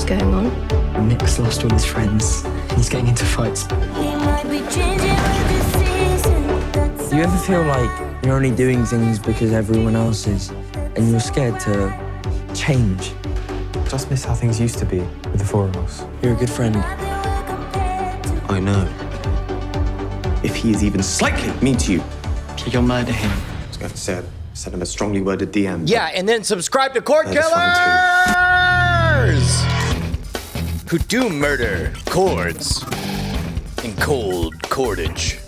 What's going on? Nick's lost all his friends. He's getting into fights. Do you ever feel like you're only doing things because everyone else is, and you're scared to change? Just miss how things used to be with the four of us. You're a good friend. I know. If he is even slightly mean to you, You'll murder him. I was going to say, send him a strongly worded DM. Yeah, and then subscribe to Cordkillers, who do murder cords in cold cordage.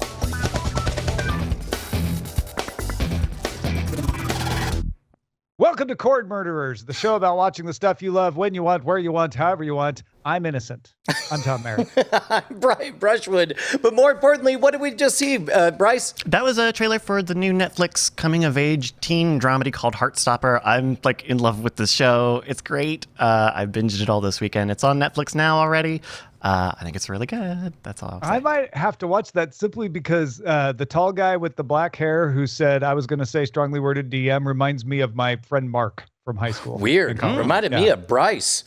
Welcome to Cord Murderers, the show about watching the stuff you love when you want, where you want, however you want. I'm innocent. I'm Tom Merritt. I'm Brian Brushwood. But more importantly, what did we just see, Bryce? That was a trailer for the new Netflix coming-of-age teen dramedy called Heartstopper. I'm, in love with this show. It's great. I binged it all this weekend. It's on Netflix now already. I think it's really good. That's all I might have to watch that simply because the tall guy with the black hair who said I was going to say strongly worded DM reminds me of my friend Mark from high school. Weird. Reminded me of Bryce.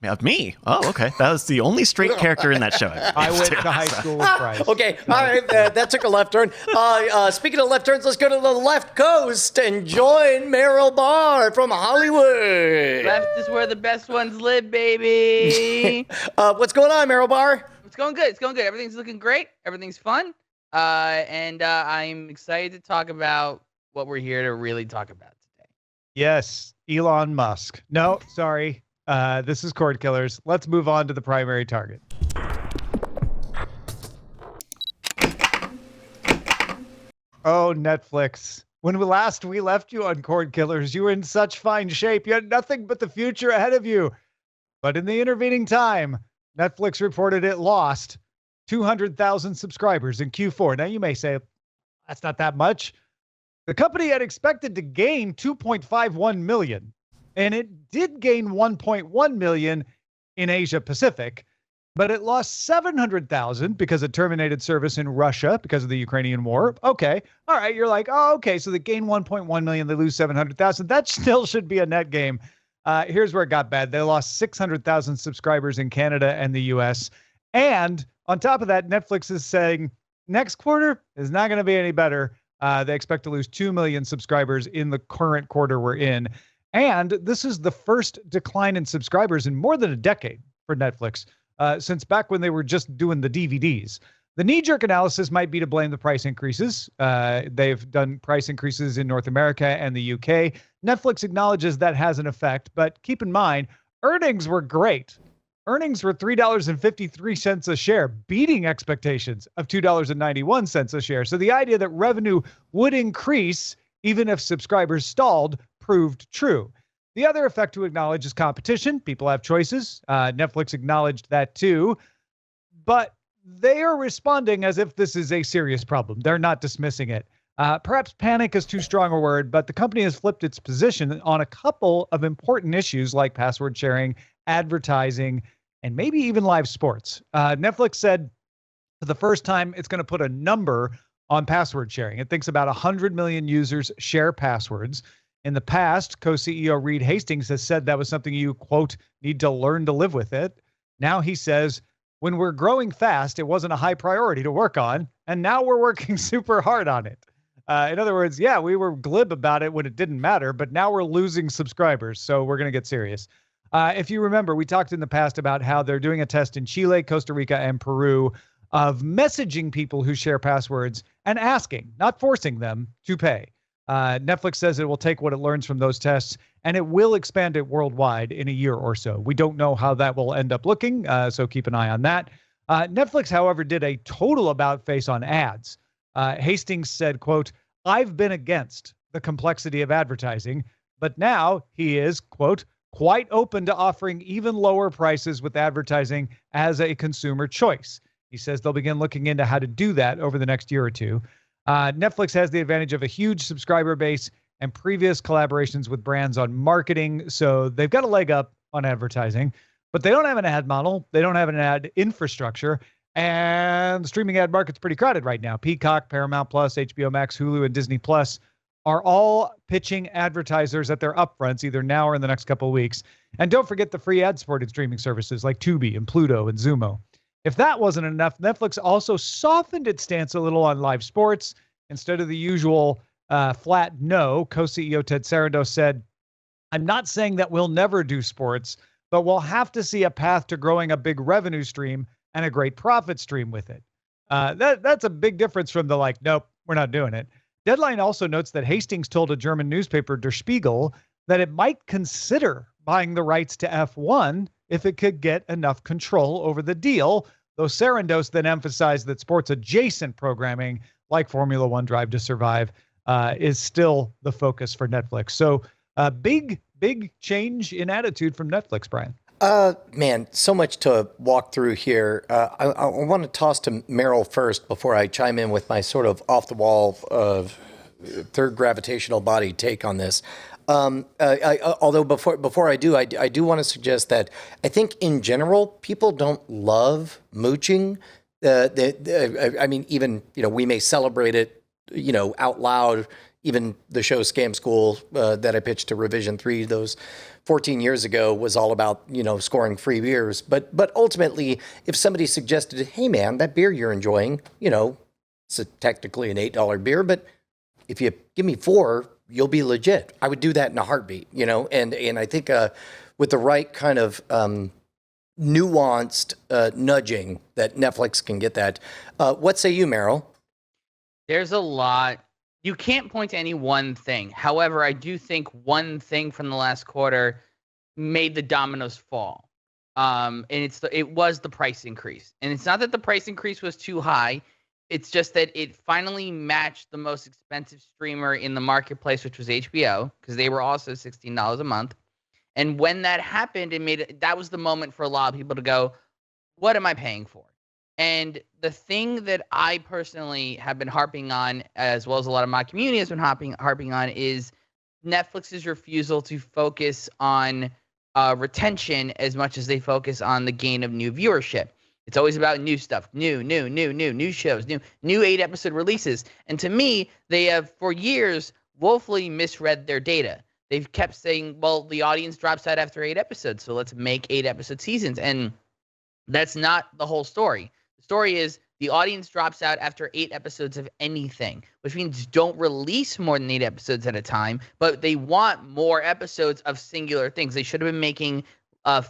Of me? Oh, okay. That was the only straight character in that show. I went to high school with Bryce. Okay, all right, that took a left turn. Speaking of left turns, let's go to the left coast and join Merrill Barr from Hollywood. Left is where the best ones live, baby. What's going on, Merrill Barr? It's going good. It's going good. Everything's looking great. Everything's fun. And I'm excited to talk about what we're here to really talk about today. Yes, Elon Musk. No, sorry. This is Cordkillers. Let's move on to the primary target. Oh, Netflix. When we left you on Cordkillers, you were in such fine shape. You had nothing but the future ahead of you. But in the intervening time, Netflix reported it lost 200,000 subscribers in Q4. Now, you may say, that's not that much. The company had expected to gain 2.51 million. And it did gain 1.1 million in Asia Pacific, but it lost 700,000 because it terminated service in Russia because of the Ukrainian war. Okay. All right. You're like, oh, okay. So they gain 1.1 million. They lose 700,000. That still should be a net game. Here's where it got bad. They lost 600,000 subscribers in Canada and the US. And on top of that, Netflix is saying next quarter is not going to be any better. They expect to lose 2 million subscribers in the current quarter we're in. And this is the first decline in subscribers in more than a decade for Netflix, since back when they were just doing the DVDs. The knee-jerk analysis might be to blame the price increases. They've done price increases in North America and the UK. Netflix acknowledges that has an effect, but keep in mind, earnings were great. Earnings were $3.53 a share, beating expectations of $2.91 a share. So the idea that revenue would increase even if subscribers stalled proved true. The other effect to acknowledge is competition. People have choices. Netflix acknowledged that too, but they are responding as if this is a serious problem. They're not dismissing it. Perhaps panic is too strong a word, but the company has flipped its position on a couple of important issues like password sharing, advertising, and maybe even live sports. Netflix said for the first time it's going to put a number on password sharing. It thinks about 100 million users share passwords. In the past, co-CEO Reed Hastings has said that was something you, quote, need to learn to live with it. Now he says, when we're growing fast, it wasn't a high priority to work on, and now we're working super hard on it. In other words, yeah, we were glib about it when it didn't matter, but now we're losing subscribers, so we're going to get serious. If you remember, we talked in the past about how they're doing a test in Chile, Costa Rica, and Peru of messaging people who share passwords and asking, not forcing them, to pay. Netflix says it will take what it learns from those tests and it will expand it worldwide in a year or so. We don't know how that will end up looking, so keep an eye on that. Netflix, however, did a total about-face on ads. Hastings said, quote, I've been against the complexity of advertising, but now he is, quote, quite open to offering even lower prices with advertising as a consumer choice. He says they'll begin looking into how to do that over the next year or two. Netflix has the advantage of a huge subscriber base and previous collaborations with brands on marketing, so they've got a leg up on advertising, but they don't have an ad model. They don't have an ad infrastructure, and the streaming ad market's pretty crowded right now. Peacock, Paramount Plus, HBO Max, Hulu, and Disney Plus are all pitching advertisers at their upfronts either now or in the next couple of weeks. And don't forget the free ad-supported streaming services like Tubi and Pluto and Zumo. If that wasn't enough, Netflix also softened its stance a little on live sports. Instead of the usual flat no, co-CEO Ted Sarandos said, "I'm not saying that we'll never do sports, but we'll have to see a path to growing a big revenue stream and a great profit stream with it." That's a big difference from the like, nope, we're not doing it. Deadline also notes that Hastings told a German newspaper, Der Spiegel, that it might consider buying the rights to F1 if it could get enough control over the deal, though Sarandos then emphasized that sports-adjacent programming like Formula One Drive to Survive is still the focus for Netflix. So big change in attitude from Netflix, Brian. Man, so much to walk through here. I want to toss to Merrill first before I chime in with my sort of off-the-wall third gravitational body take on this. Although before I do, I do want to suggest that I think in general, people don't love mooching. I mean, even, we may celebrate it, out loud. Even the show Scam School that I pitched to Revision 3 those 14 years ago was all about, scoring free beers. But ultimately, if somebody suggested, hey, man, that beer you're enjoying, it's technically an $8 beer, but if you give me 4, you'll be legit. I would do that in a heartbeat, and I think with the right kind of nuanced nudging that Netflix can get that. What say you, Merrill? There's a lot. You can't point to any one thing. However, I do think one thing from the last quarter made the dominoes fall. And it was the price increase. And it's not that the price increase was too high. It's just that it finally matched the most expensive streamer in the marketplace, which was HBO, because they were also $16 a month. And when that happened, that was the moment for a lot of people to go, what am I paying for? And the thing that I personally have been harping on, as well as a lot of my community has been harping on, is Netflix's refusal to focus on retention as much as they focus on the gain of new viewership. It's always about new stuff, new shows, new 8-episode releases. And to me, they have for years woefully misread their data. They've kept saying, well, the audience drops out after 8 episodes, so let's make 8-episode seasons. And that's not the whole story. The story is the audience drops out after 8 episodes of anything, which means don't release more than 8 episodes at a time, but they want more episodes of singular things. They should have been making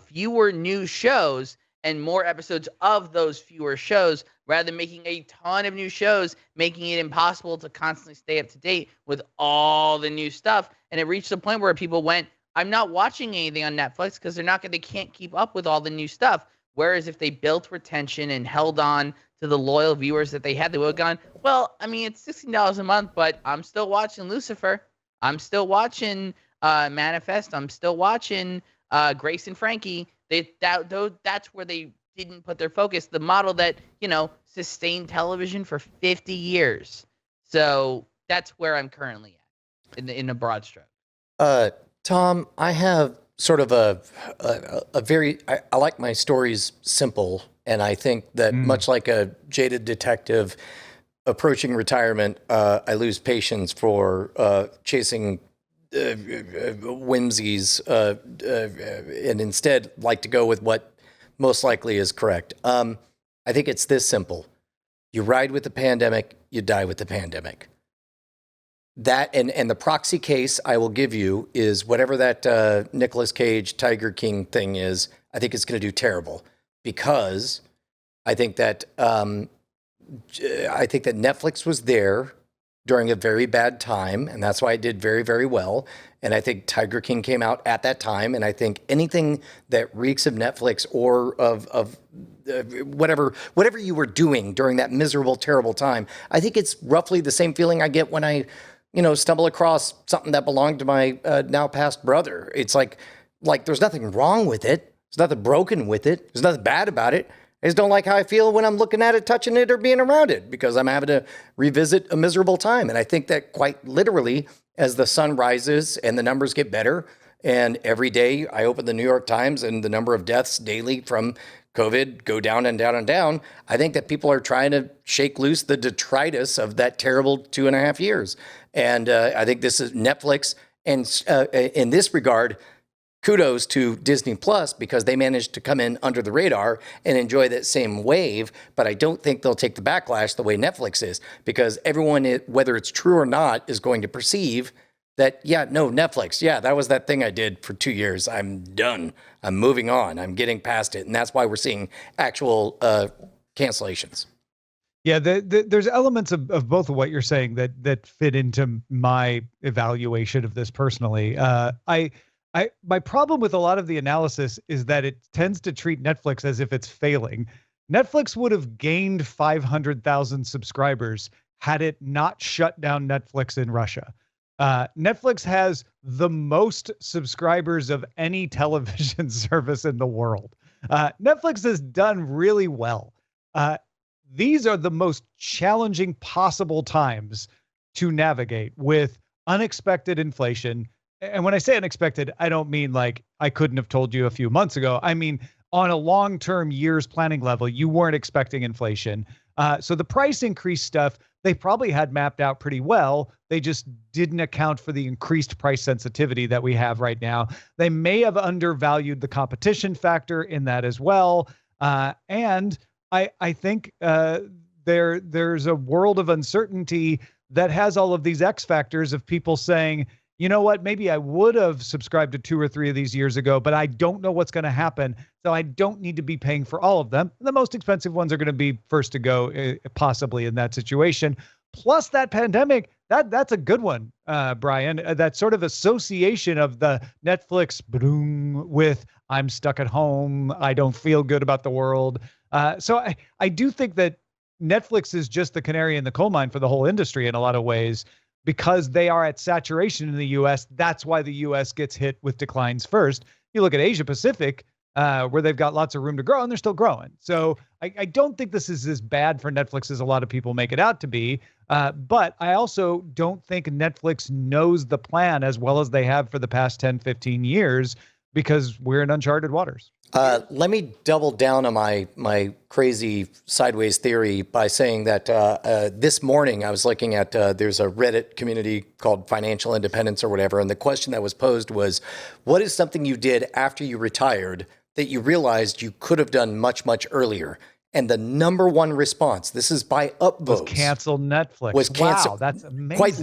fewer new shows and more episodes of those fewer shows rather than making a ton of new shows, making it impossible to constantly stay up to date with all the new stuff. And it reached a point where people went, I'm not watching anything on Netflix because they can't keep up with all the new stuff. Whereas if they built retention and held on to the loyal viewers that they had, they would have gone, well, I mean, it's $16 a month, but I'm still watching Lucifer. I'm still watching Manifest. I'm still watching Grace and Frankie. That's where they didn't put their focus. The model that, sustained television for 50 years. So that's where I'm currently at in a broad stroke. Tom, I have sort of a very, I like my stories simple. And I think that much like a jaded detective approaching retirement, I lose patience for chasing whimsies and instead like to go with what most likely is correct. I think it's this simple. You ride with the pandemic, you die with the pandemic. That and the proxy case I will give you is whatever that Nicolas Cage Tiger King thing is. I think it's going to do terrible because I think that Netflix was there during a very bad time, and that's why it did very, very well. And I think Tiger King came out at that time, and I think anything that reeks of Netflix or of whatever you were doing during that miserable, terrible time, I think it's roughly the same feeling I get when I stumble across something that belonged to my now passed brother. It's like there's nothing wrong with it. There's nothing broken with it. There's nothing bad about it. I just don't like how I feel when I'm looking at it, touching it, or being around it because I'm having to revisit a miserable time. And I think that quite literally, as the sun rises and the numbers get better And every day I open the New York Times and the number of deaths daily from COVID go down and down and down. I think that people are trying to shake loose the detritus of that terrible 2.5 years. And I think this is Netflix. And in this regard, kudos to Disney Plus because they managed to come in under the radar and enjoy that same wave. But I don't think they'll take the backlash the way Netflix is, because everyone, whether it's true or not, is going to perceive that, yeah, no, Netflix, yeah, that was that thing I did for 2 years. I'm done. I'm moving on. I'm getting past it. And that's why we're seeing actual cancellations. Yeah, there's elements of both of what you're saying that fit into my evaluation of this personally. My problem with a lot of the analysis is that it tends to treat Netflix as if it's failing. Netflix would have gained 500,000 subscribers had it not shut down Netflix in Russia. Netflix has the most subscribers of any television service in the world. Netflix has done really well. These are the most challenging possible times to navigate with unexpected inflation. And when I say unexpected, I don't mean like I couldn't have told you a few months ago. I mean, on a long-term years planning level, you weren't expecting inflation. So the price increase stuff, they probably had mapped out pretty well. They just didn't account for the increased price sensitivity that we have right now. They may have undervalued the competition factor in that as well. And I think there's a world of uncertainty that has all of these X factors of people saying, you know what, maybe I would have subscribed to 2 or 3 of these years ago, but I don't know what's going to happen. So I don't need to be paying for all of them. The most expensive ones are going to be first to go, possibly in that situation. Plus that pandemic, that's a good one, Brian. That sort of association of the Netflix boom with I'm stuck at home. I don't feel good about the world. So I do think that Netflix is just the canary in the coal mine for the whole industry in a lot of ways, because they are at saturation in the U.S. That's why the U.S. gets hit with declines first. You look at Asia Pacific, where they've got lots of room to grow, and they're still growing. So I don't think this is as bad for Netflix as a lot of people make it out to be. But I also don't think Netflix knows the plan as well as they have for the past 10, 15 years, because we're in uncharted waters. Let me double down on my crazy sideways theory by saying that this morning I was looking at, there's a Reddit community called Financial Independence or whatever, and the question that was posed was, what is something you did after you retired that you realized you could have done much, much earlier? And the number one response, this is by upvotes, was cancel Netflix. Was cancel. Wow, that's amazing. Quite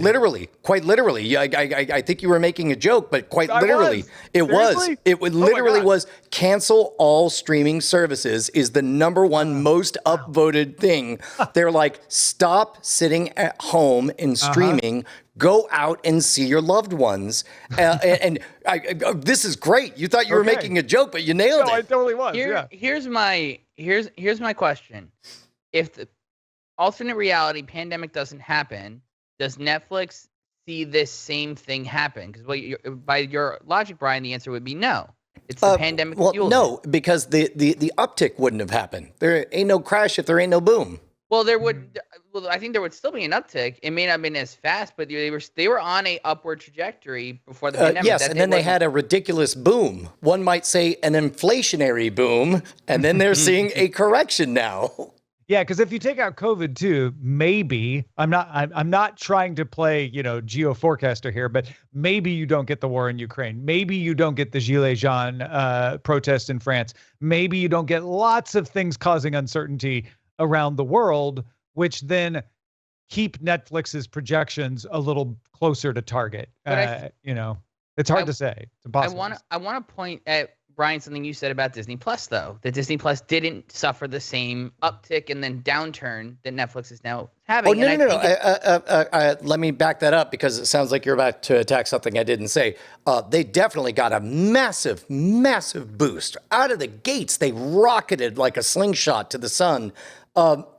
literally. Yeah, I think you were making a joke, but quite literally, it was. It literally was cancel all streaming services is the number one most upvoted thing. They're like, stop sitting at home and streaming. Go out and see your loved ones. This is great. You thought you were making a joke, but you nailed it. No, it totally was. Here's my question. If the alternate reality pandemic doesn't happen, does Netflix see this same thing happen? Because by your logic, Brian, the answer would be no. It's the pandemic. Well, no, because the uptick wouldn't have happened. There ain't no crash if there ain't no boom. Well, I think there would still be an uptick. It may not have been as fast, but they were on a upward trajectory before the pandemic. Yes, and then they had a ridiculous boom. One might say an inflationary boom, and then they're seeing a correction now. Yeah, because if you take out COVID too, maybe I'm not trying to play geoforecaster here, but maybe you don't get the war in Ukraine. Maybe you don't get the Gilets jaunes protest in France. Maybe you don't get lots of things causing uncertainty around the world, which then keep Netflix's projections a little closer to target. It's hard to say. It's impossible. I want to point at, Brian, something you said about Disney Plus, though, that Disney Plus didn't suffer the same uptick and then downturn that Netflix is now having. Oh, no. Let me back that up, because it sounds like you're about to attack something I didn't say. They definitely got a massive, massive boost. Out of the gates, they rocketed like a slingshot to the sun.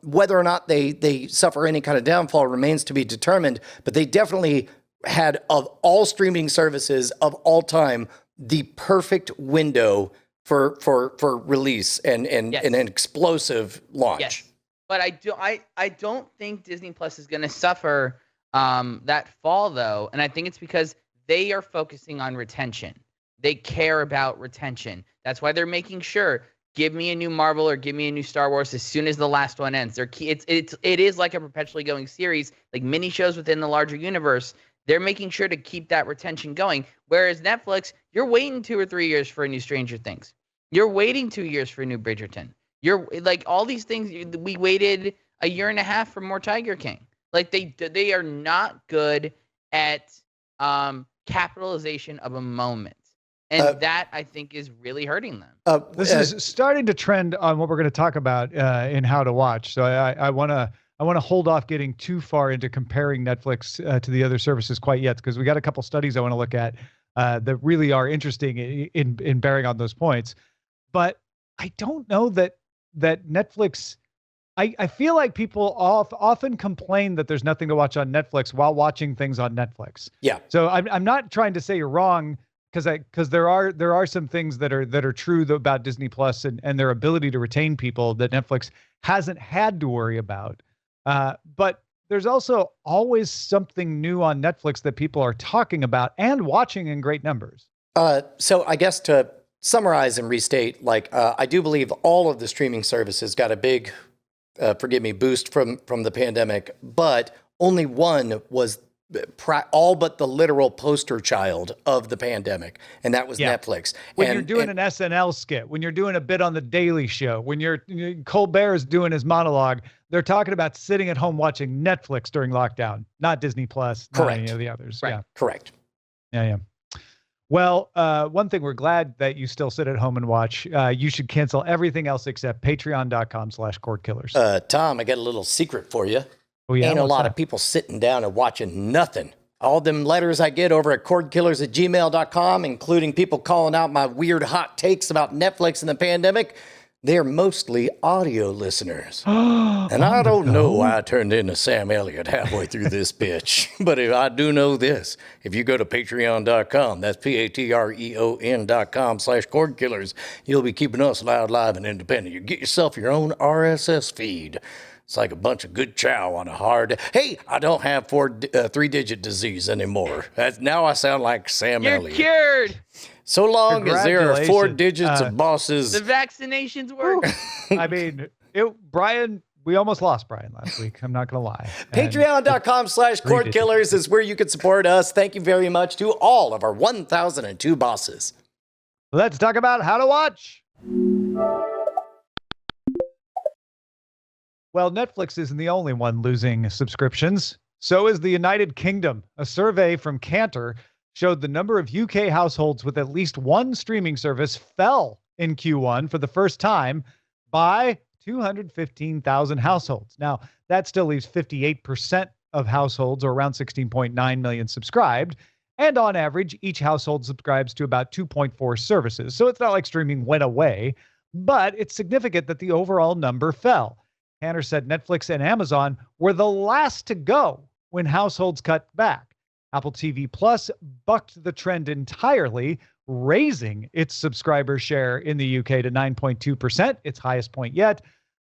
Whether or not they suffer any kind of downfall remains to be determined, but they definitely had, of all streaming services of all time, the perfect window for release and an explosive launch. Yes. But I don't think Disney Plus is going to suffer that fall, though, and I think it's because they are focusing on retention. They care about retention. That's why they're making sure, give me a new Marvel or give me a new Star Wars as soon as the last one ends. It is like a perpetually going series, like mini shows within the larger universe. They're making sure to keep that retention going. Whereas Netflix, you're waiting 2 or 3 years for a new Stranger Things. You're waiting 2 years for a new Bridgerton. You're like all these things. We waited a year and a half for more Tiger King. Like they are not good at capitalization of a moment. And that, I think, is really hurting them. This is starting to trend on what we're going to talk about in How to Watch. So I want to hold off getting too far into comparing Netflix to the other services quite yet, because we got a couple studies I want to look at that really are interesting in bearing on those points. But I don't know that Netflix. I feel like people often complain that there's nothing to watch on Netflix while watching things on Netflix. Yeah. So I'm not trying to say you're wrong, because there are some things that are true about Disney Plus and their ability to retain people that Netflix hasn't had to worry about. But there's also always something new on Netflix that people are talking about and watching in great numbers. So I guess to summarize and restate, I do believe all of the streaming services got a big, boost from the pandemic, but only one was all but the literal poster child of the pandemic, and that was Netflix. When you're doing an SNL skit, when you're doing a bit on the Daily Show, when Colbert is doing his monologue, they're talking about sitting at home watching Netflix during lockdown, not Disney Plus, not any of the others. Right. Yeah, correct. Yeah. Well, one thing we're glad that you still sit at home and watch. You should cancel everything else except patreon.com/Cordkillers. Tom, I got a little secret for you. Oh, yeah? Ain't a What's lot that? of people sitting down and watching nothing. All them letters I get over at cordkillers@gmail.com, including people calling out my weird hot takes about Netflix and the pandemic, they're mostly audio listeners. And I don't know why I turned into Sam Elliott halfway through this bitch. But I do know this. If you go to patreon.com, that's patreon.com/Cordkillers, you'll be keeping us loud, live, and independent. You get yourself your own RSS feed. It's like a bunch of good chow on a hard. Hey, I don't have 3-digit disease anymore. Now I sound like Sam Elliott. You're cured. So long as there are 4 digits of bosses. The vaccinations work. I mean, Brian, we almost lost Brian last week. I'm not going to lie. Patreon.com/Cordkillers is where you can support us. Thank you very much to all of our 1,002 bosses. Let's talk about How to Watch. Well, Netflix isn't the only one losing subscriptions. So is the United Kingdom. A survey from Cantor showed the number of UK households with at least one streaming service fell in Q1 for the first time by 215,000 households. Now, that still leaves 58% of households, or around 16.9 million, subscribed. And on average, each household subscribes to about 2.4 services. So it's not like streaming went away, but it's significant that the overall number fell. Cantor said Netflix and Amazon were the last to go when households cut back. Apple TV Plus bucked the trend entirely, raising its subscriber share in the UK to 9.2%, its highest point yet.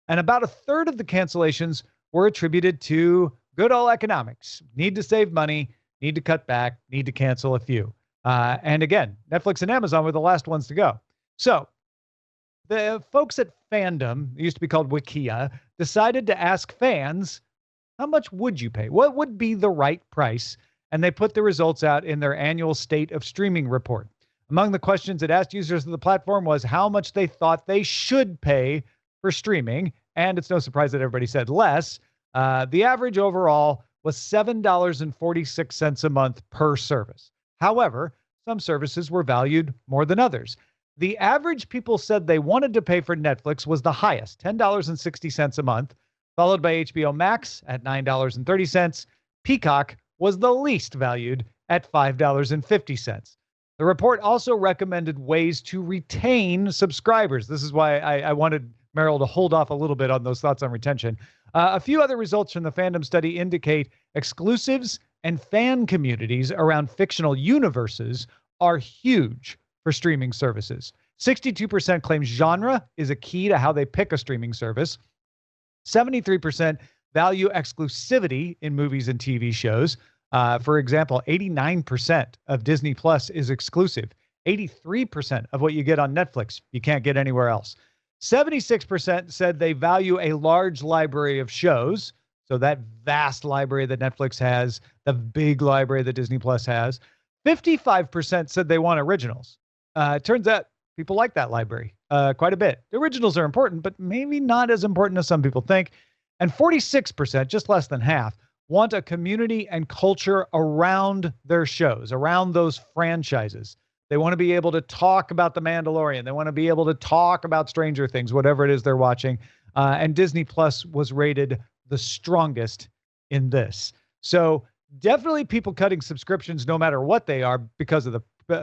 And about a third of the cancellations were attributed to good old economics. Need to save money, need to cut back, need to cancel a few. And again, Netflix and Amazon were the last ones to go. So the folks at Fandom, it used to be called Wikia, decided to ask fans, how much would you pay? What would be the right price? And they put the results out in their annual State of Streaming report. Among the questions it asked users of the platform was how much they thought they should pay for streaming. And it's no surprise that everybody said less. The average overall was $7.46 a month per service. However, some services were valued more than others. The average people said they wanted to pay for Netflix was the highest, $10.60 a month, followed by HBO Max at $9.30. Peacock was the least valued at $5.50. The report also recommended ways to retain subscribers. This is why I wanted Merrill to hold off a little bit on those thoughts on retention. A few other results from the Fandom study indicate exclusives and fan communities around fictional universes are huge for streaming services. 62% claim genre is a key to how they pick a streaming service. 73% value exclusivity in movies and TV shows. For example, 89% of Disney Plus is exclusive. 83% of what you get on Netflix, you can't get anywhere else. 76% said they value a large library of shows. So that vast library that Netflix has, the big library that Disney Plus has. 55% said they want originals. Turns out people like that library quite a bit. The originals are important, but maybe not as important as some people think. And 46%, just less than half, want a community and culture around their shows, around those franchises. They want to be able to talk about The Mandalorian. They want to be able to talk about Stranger Things, whatever it is they're watching. And Disney Plus was rated the strongest in this. So definitely people cutting subscriptions no matter what they are because of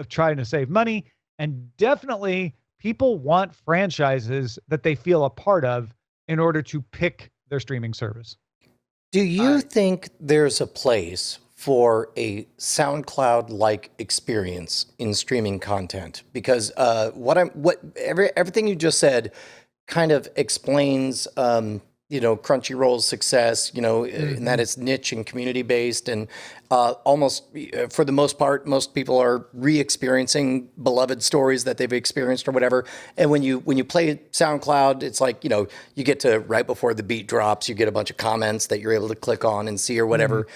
trying to save money. And definitely people want franchises that they feel a part of in order to pick their streaming service. Do you think there's a place for a SoundCloud-like experience in streaming content? Because everything you just said kind of explains, Crunchyroll's success, in that it's niche and community-based, and almost, for the most part, most people are re-experiencing beloved stories that they've experienced or whatever. And when you play SoundCloud, it's like, you get to, right before the beat drops, you get a bunch of comments that you're able to click on and see or whatever.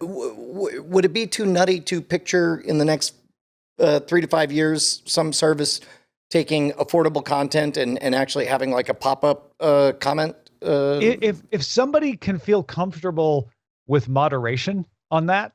Would it be too nutty to picture in the next 3 to 5 years some service taking affordable content and actually having like a pop-up comment? If somebody can feel comfortable with moderation on that,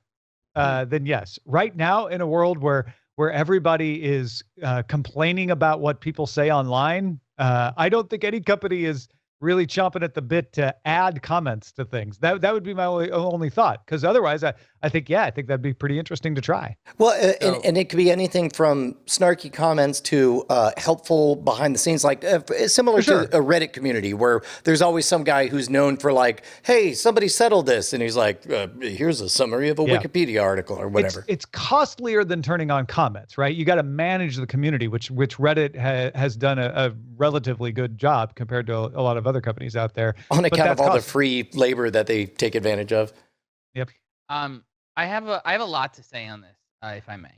then yes. Right now, in a world where everybody is complaining about what people say online, I don't think any company is really chomping at the bit to add comments to things. That would be my only thought. Because otherwise, I think that'd be pretty interesting to try. Well, and it could be anything from snarky comments to helpful behind the scenes, like similar to a Reddit community where there's always some guy who's known for like, hey, somebody settled this. And he's like, here's a summary of a Wikipedia article or whatever. It's costlier than turning on comments, right? You got to manage the community, which Reddit has done a relatively good job compared to a lot of other companies out there. On account of all the free labor that they take advantage of. Yep. I have a lot to say on this, if I may.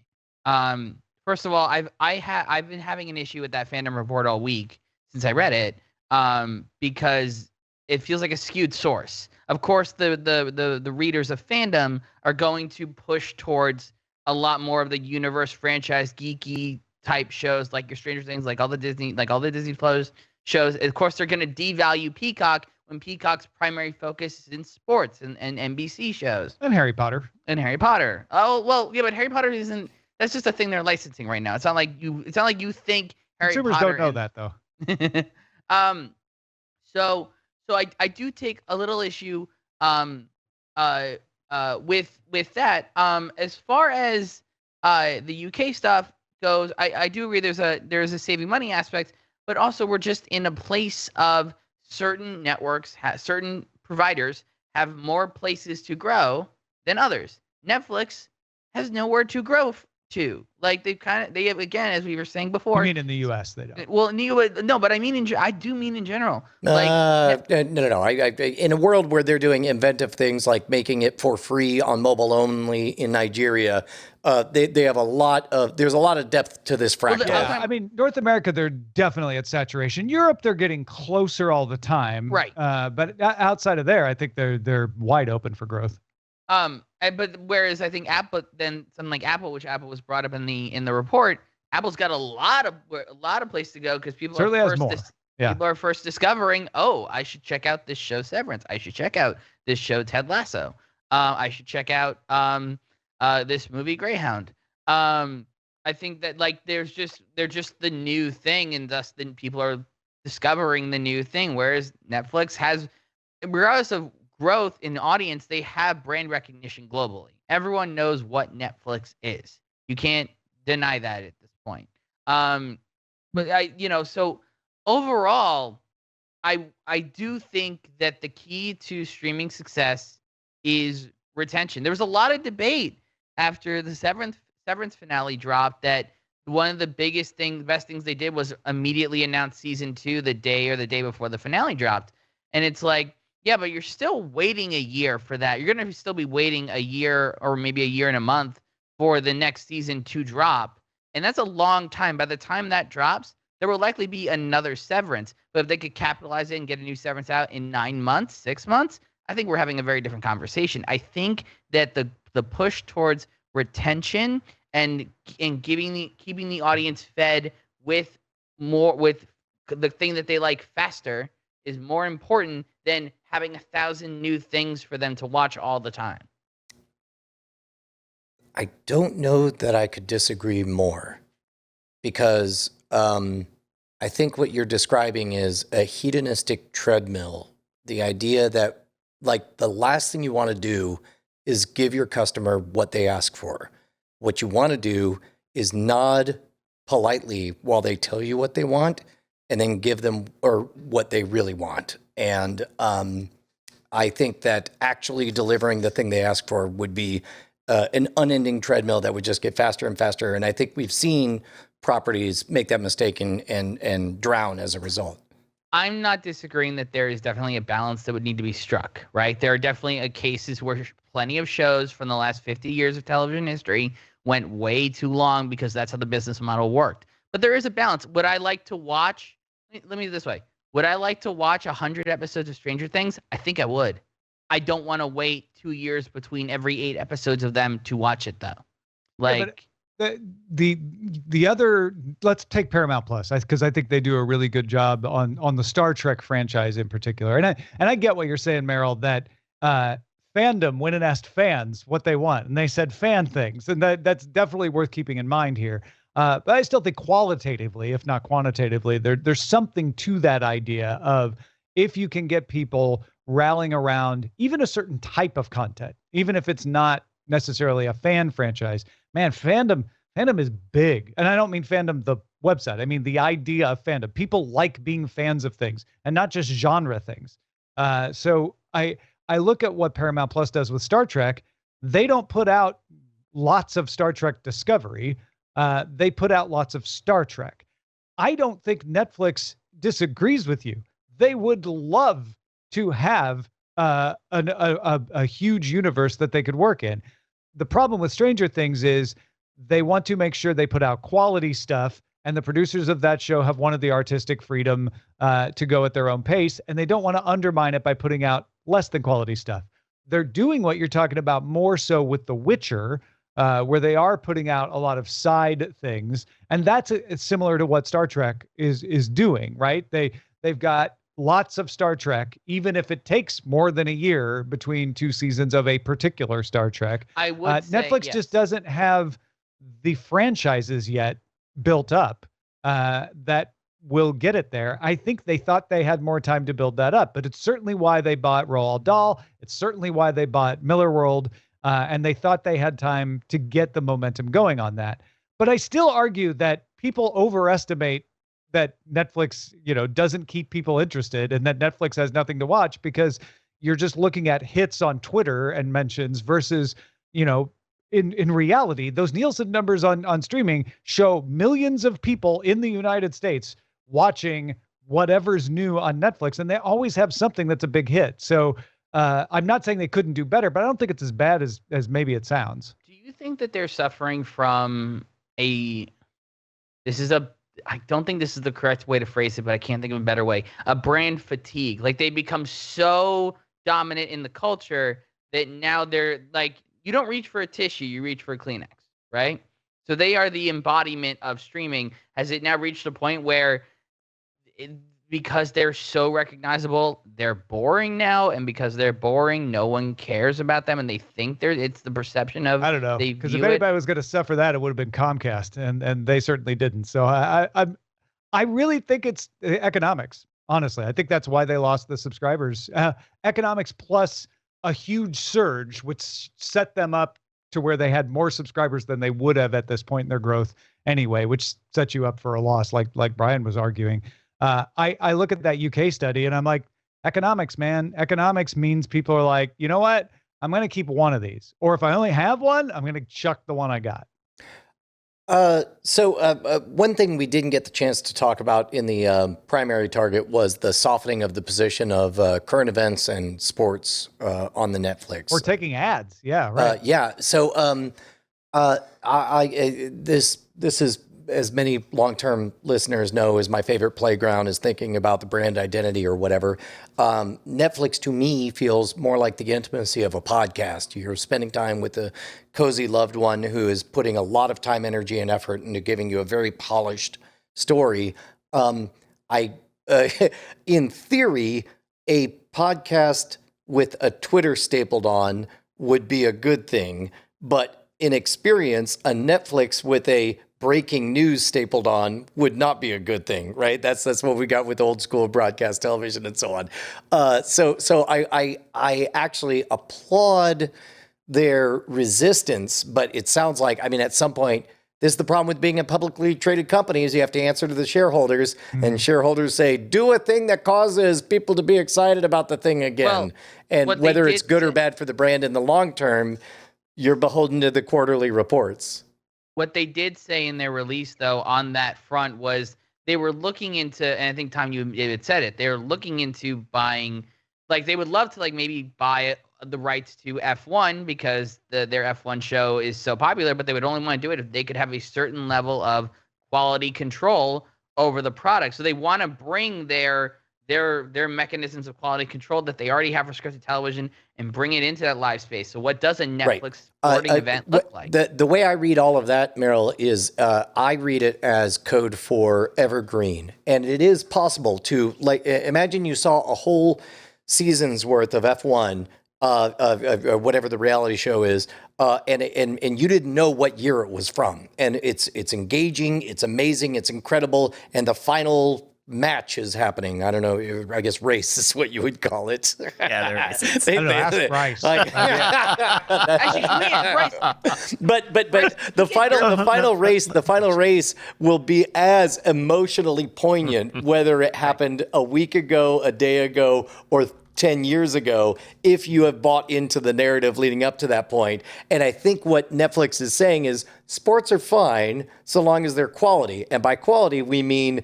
First of all, I've been having an issue with that fandom report all week since I read it, because it feels like a skewed source. Of course, the readers of fandom are going to push towards a lot more of the universe franchise geeky type shows, like your Stranger Things, like all the Disney Plus shows. Of course, they're going to devalue Peacock when Peacock's primary focus is in sports and NBC shows. And Harry Potter. Oh, well, yeah, but Harry Potter isn't, that's just a thing they're licensing right now. It's not like you think Harry Consumers Potter. Consumers don't know that, though. So I do take a little issue with that. As far as the UK stuff goes, I do agree there's a saving money aspect, but also we're just in a place of certain networks, certain providers have more places to grow than others. Netflix has nowhere to grow to. Like they have, again, as we were saying before. You mean in the U.S. they don't? Well, in the U.S. no, but I mean I do mean in general. No. In a world where they're doing inventive things like making it for free on mobile only in Nigeria, they have there's a lot of depth to this fractal. Well, I mean, North America, they're definitely at saturation. Europe, they're getting closer all the time. Right. But outside of there, I think they're wide open for growth. But whereas I think Apple, then something like Apple, which Apple was brought up in the report, Apple's got a lot of place to go because people people are first discovering, oh, I should check out this show Severance. I should check out this show Ted Lasso. I should check out this movie Greyhound. I think that they're just the new thing, and thus then people are discovering the new thing. Whereas Netflix has, regardless of growth in the audience, they have brand recognition globally. Everyone knows what Netflix is. You can't deny that at this point. But so overall, I do think that the key to streaming success is retention. There was a lot of debate after the Severance finale dropped that one of the best things they did was immediately announce season 2 the day before the finale dropped. And it's like, yeah, but you're still waiting a year for that. You're going to still be waiting a year or maybe a year and a month for the next season to drop. And that's a long time. By the time that drops, there will likely be another Severance. But if they could capitalize it and get a new Severance out in 9 months, 6 months, I think we're having a very different conversation. I think that the push towards retention and keeping the audience fed with the thing that they like faster is more important than having 1,000 new things for them to watch all the time. I don't know that I could disagree more, because I think what you're describing is a hedonistic treadmill. The idea that, like, the last thing you want to do is give your customer what they ask for. What you want to do is nod politely while they tell you what they want, and then give them or what they really want. And I think that actually delivering the thing they ask for would be an unending treadmill that would just get faster and faster. And I think we've seen properties make that mistake and drown as a result. I'm not disagreeing that there is definitely a balance that would need to be struck, right? There are definitely cases where plenty of shows from the last 50 years of television history went way too long because that's how the business model worked. But there is a balance. Would I like to watch, let me do it this way. Would I like to watch 100 episodes of Stranger Things? I think I would. I don't want to wait 2 years between every 8 episodes of them to watch it, though. Like, the other, let's take Paramount Plus, because I think they do a really good job on the Star Trek franchise in particular. And I get what you're saying, Merrill, that fandom went and asked fans what they want, and they said fan things, and that's definitely worth keeping in mind here. But I still think qualitatively, if not quantitatively, there's something to that idea of, if you can get people rallying around even a certain type of content, even if it's not necessarily a fan franchise, man, fandom is big. And I don't mean fandom, the website. I mean the idea of fandom. People like being fans of things and not just genre things. So I look at what Paramount Plus does with Star Trek. They don't put out lots of Star Trek Discovery. They put out lots of Star Trek. I don't think Netflix disagrees with you. They would love to have a huge universe that they could work in. The problem with Stranger Things is they want to make sure they put out quality stuff, and the producers of that show have wanted the artistic freedom to go at their own pace, and they don't want to undermine it by putting out less than quality stuff. They're doing what you're talking about more so with The Witcher, where they are putting out a lot of side things, and that's similar to what Star Trek is doing, right? They've got lots of Star Trek, even if it takes more than a year between 2 seasons of a particular Star Trek. I would say, Netflix yes. just doesn't have the franchises yet built up that will get it there. I think they thought they had more time to build that up, but it's certainly why they bought Roald Dahl. It's certainly why they bought Miller World, and they thought they had time to get the momentum going on that. But I still argue that people overestimate that Netflix, doesn't keep people interested, and that Netflix has nothing to watch, because you're just looking at hits on Twitter and mentions versus, in reality, those Nielsen numbers on streaming show millions of people in the United States watching whatever's new on Netflix, and they always have something that's a big hit. So I'm not saying they couldn't do better, but I don't think it's as bad as maybe it sounds. Do you think that they're suffering from I don't think this is the correct way to phrase it, but I can't think of a better way. A brand fatigue. Like, they become so dominant in the culture that now they're like, you don't reach for a tissue, you reach for a Kleenex, right? So they are the embodiment of streaming. Has it now reached a point where because they're so recognizable, they're boring now, and because they're boring, no one cares about them, and they think it's the perception of, I don't know, because if anybody was going to suffer that, it would have been Comcast, and they certainly didn't. So I really think it's economics. Honestly, I think that's why they lost the subscribers. Economics plus a huge surge, which set them up to where they had more subscribers than they would have at this point in their growth anyway, which set you up for a loss, like Brian was arguing. I look at that UK study and I'm like, economics, man. Economics means people are like, you know what? I'm going to keep one of these. Or if I only have one, I'm going to chuck the one I got. So one thing we didn't get the chance to talk about in the primary target was the softening of the position of current events and sports on the Netflix. Or taking ads. Yeah, right. Yeah. So This is, as many long-term listeners know, is my favorite playground, is thinking about the brand identity or whatever. Netflix to me feels more like the intimacy of a podcast. You're spending time with a cozy loved one who is putting a lot of time, energy, and effort into giving you a very polished story. In theory, a podcast with a Twitter stapled on would be a good thing, but in experience, a Netflix with a breaking news stapled on would not be a good thing, right? That's what we got with old school broadcast television and so on. So I actually applaud their resistance, but it sounds like, I mean, at some point, this is the problem with being a publicly traded company, is you have to answer to the shareholders, and shareholders say, do a thing that causes people to be excited about the thing again. Well, and whether it's good or bad for the brand in the long term, you're beholden to the quarterly reports. What they did say in their release, though, on that front was they were looking into, and I think, Tom, you had said it, they were looking into buying, like, they would love to, like, maybe buy the rights to F1 because their F1 show is so popular, but they would only want to do it if they could have a certain level of quality control over the product. So they want to bring their mechanisms of quality control that they already have for scripted television and bring it into that live space. So what does a Netflix sporting event look like? The way I read all of that, Merrill, is I read it as code for evergreen. And it is possible to, like, imagine you saw a whole season's worth of F1, whatever the reality show is, and you didn't know what year it was from. And it's engaging, it's amazing, it's incredible, and the final match is happening. I don't know. I guess race is what you would call it. Yeah, they're racist. I don't know, ask Bryce. But the final race will be as emotionally poignant, whether it happened a week ago, a day ago, or 10 years ago, if you have bought into the narrative leading up to that point. And I think what Netflix is saying is sports are fine so long as they're quality. And by quality, we mean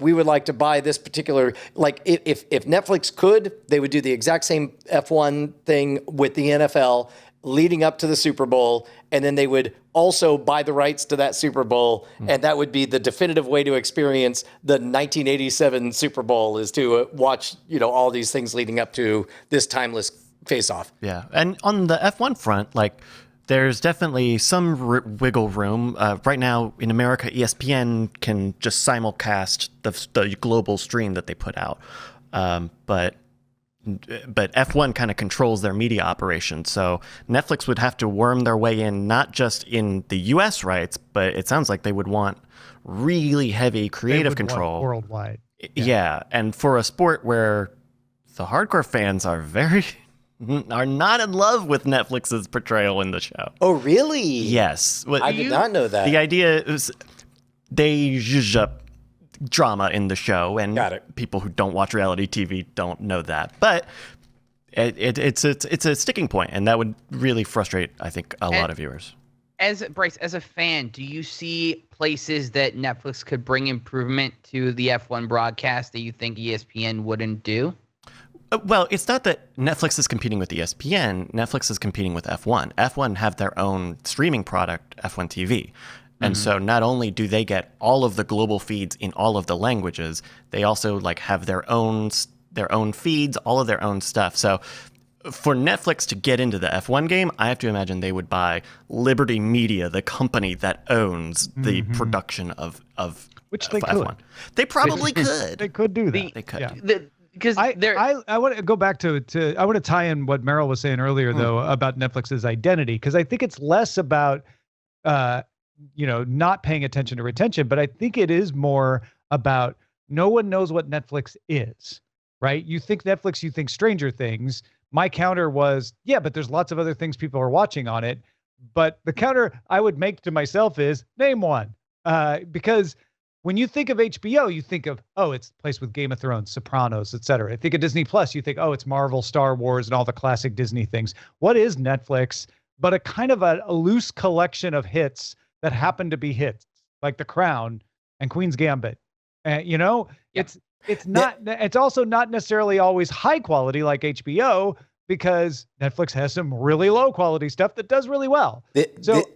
we would like to buy this particular, like if Netflix could, they would do the exact same F1 thing with the NFL leading up to the Super Bowl, and then they would also buy the rights to that Super Bowl, and that would be the definitive way to experience the 1987 Super Bowl, is to watch, all these things leading up to this timeless face-off. Yeah, and on the F1 front, like, there's definitely some wiggle room. Right now in America, ESPN can just simulcast the global stream that they put out, but F1 kind of controls their media operation. So Netflix would have to worm their way in, not just in the U.S. rights, but it sounds like they would want really heavy creative control worldwide. Yeah, and for a sport where the hardcore fans are not in love with Netflix's portrayal in the show. Oh, really? Yes. I did not know that. The idea is they zhuzh up drama in the show, and people who don't watch reality TV don't know that. But it's a sticking point, and that would really frustrate, I think, a lot of viewers. Bryce, as a fan, do you see places that Netflix could bring improvement to the F1 broadcast that you think ESPN wouldn't do? Well, it's not that Netflix is competing with ESPN. Netflix is competing with F1. F1 have their own streaming product, F1 TV. And so not only do they get all of the global feeds in all of the languages, they also have their own feeds, all of their own stuff. So for Netflix to get into the F1 game, I have to imagine they would buy Liberty Media, the company that owns the production of Which they F1. could. They probably could. They could do that. They could. Yeah. Because I want to go back to I want to tie in what Merrill was saying earlier, though, about Netflix's identity, because I think it's less about not paying attention to retention, but I think it is more about no one knows what Netflix is, right? You think Netflix, you think Stranger Things. My counter was, yeah, but there's lots of other things people are watching on it. But the counter I would make to myself is name one, because when you think of HBO, you think of, it's placed with Game of Thrones, Sopranos, et cetera. I think of Disney Plus, you think, it's Marvel, Star Wars, and all the classic Disney things. What is Netflix but a kind of a loose collection of hits that happen to be hits, like The Crown and Queen's Gambit? It's not. It's also not necessarily always high quality like HBO, because Netflix has some really low quality stuff that does really well.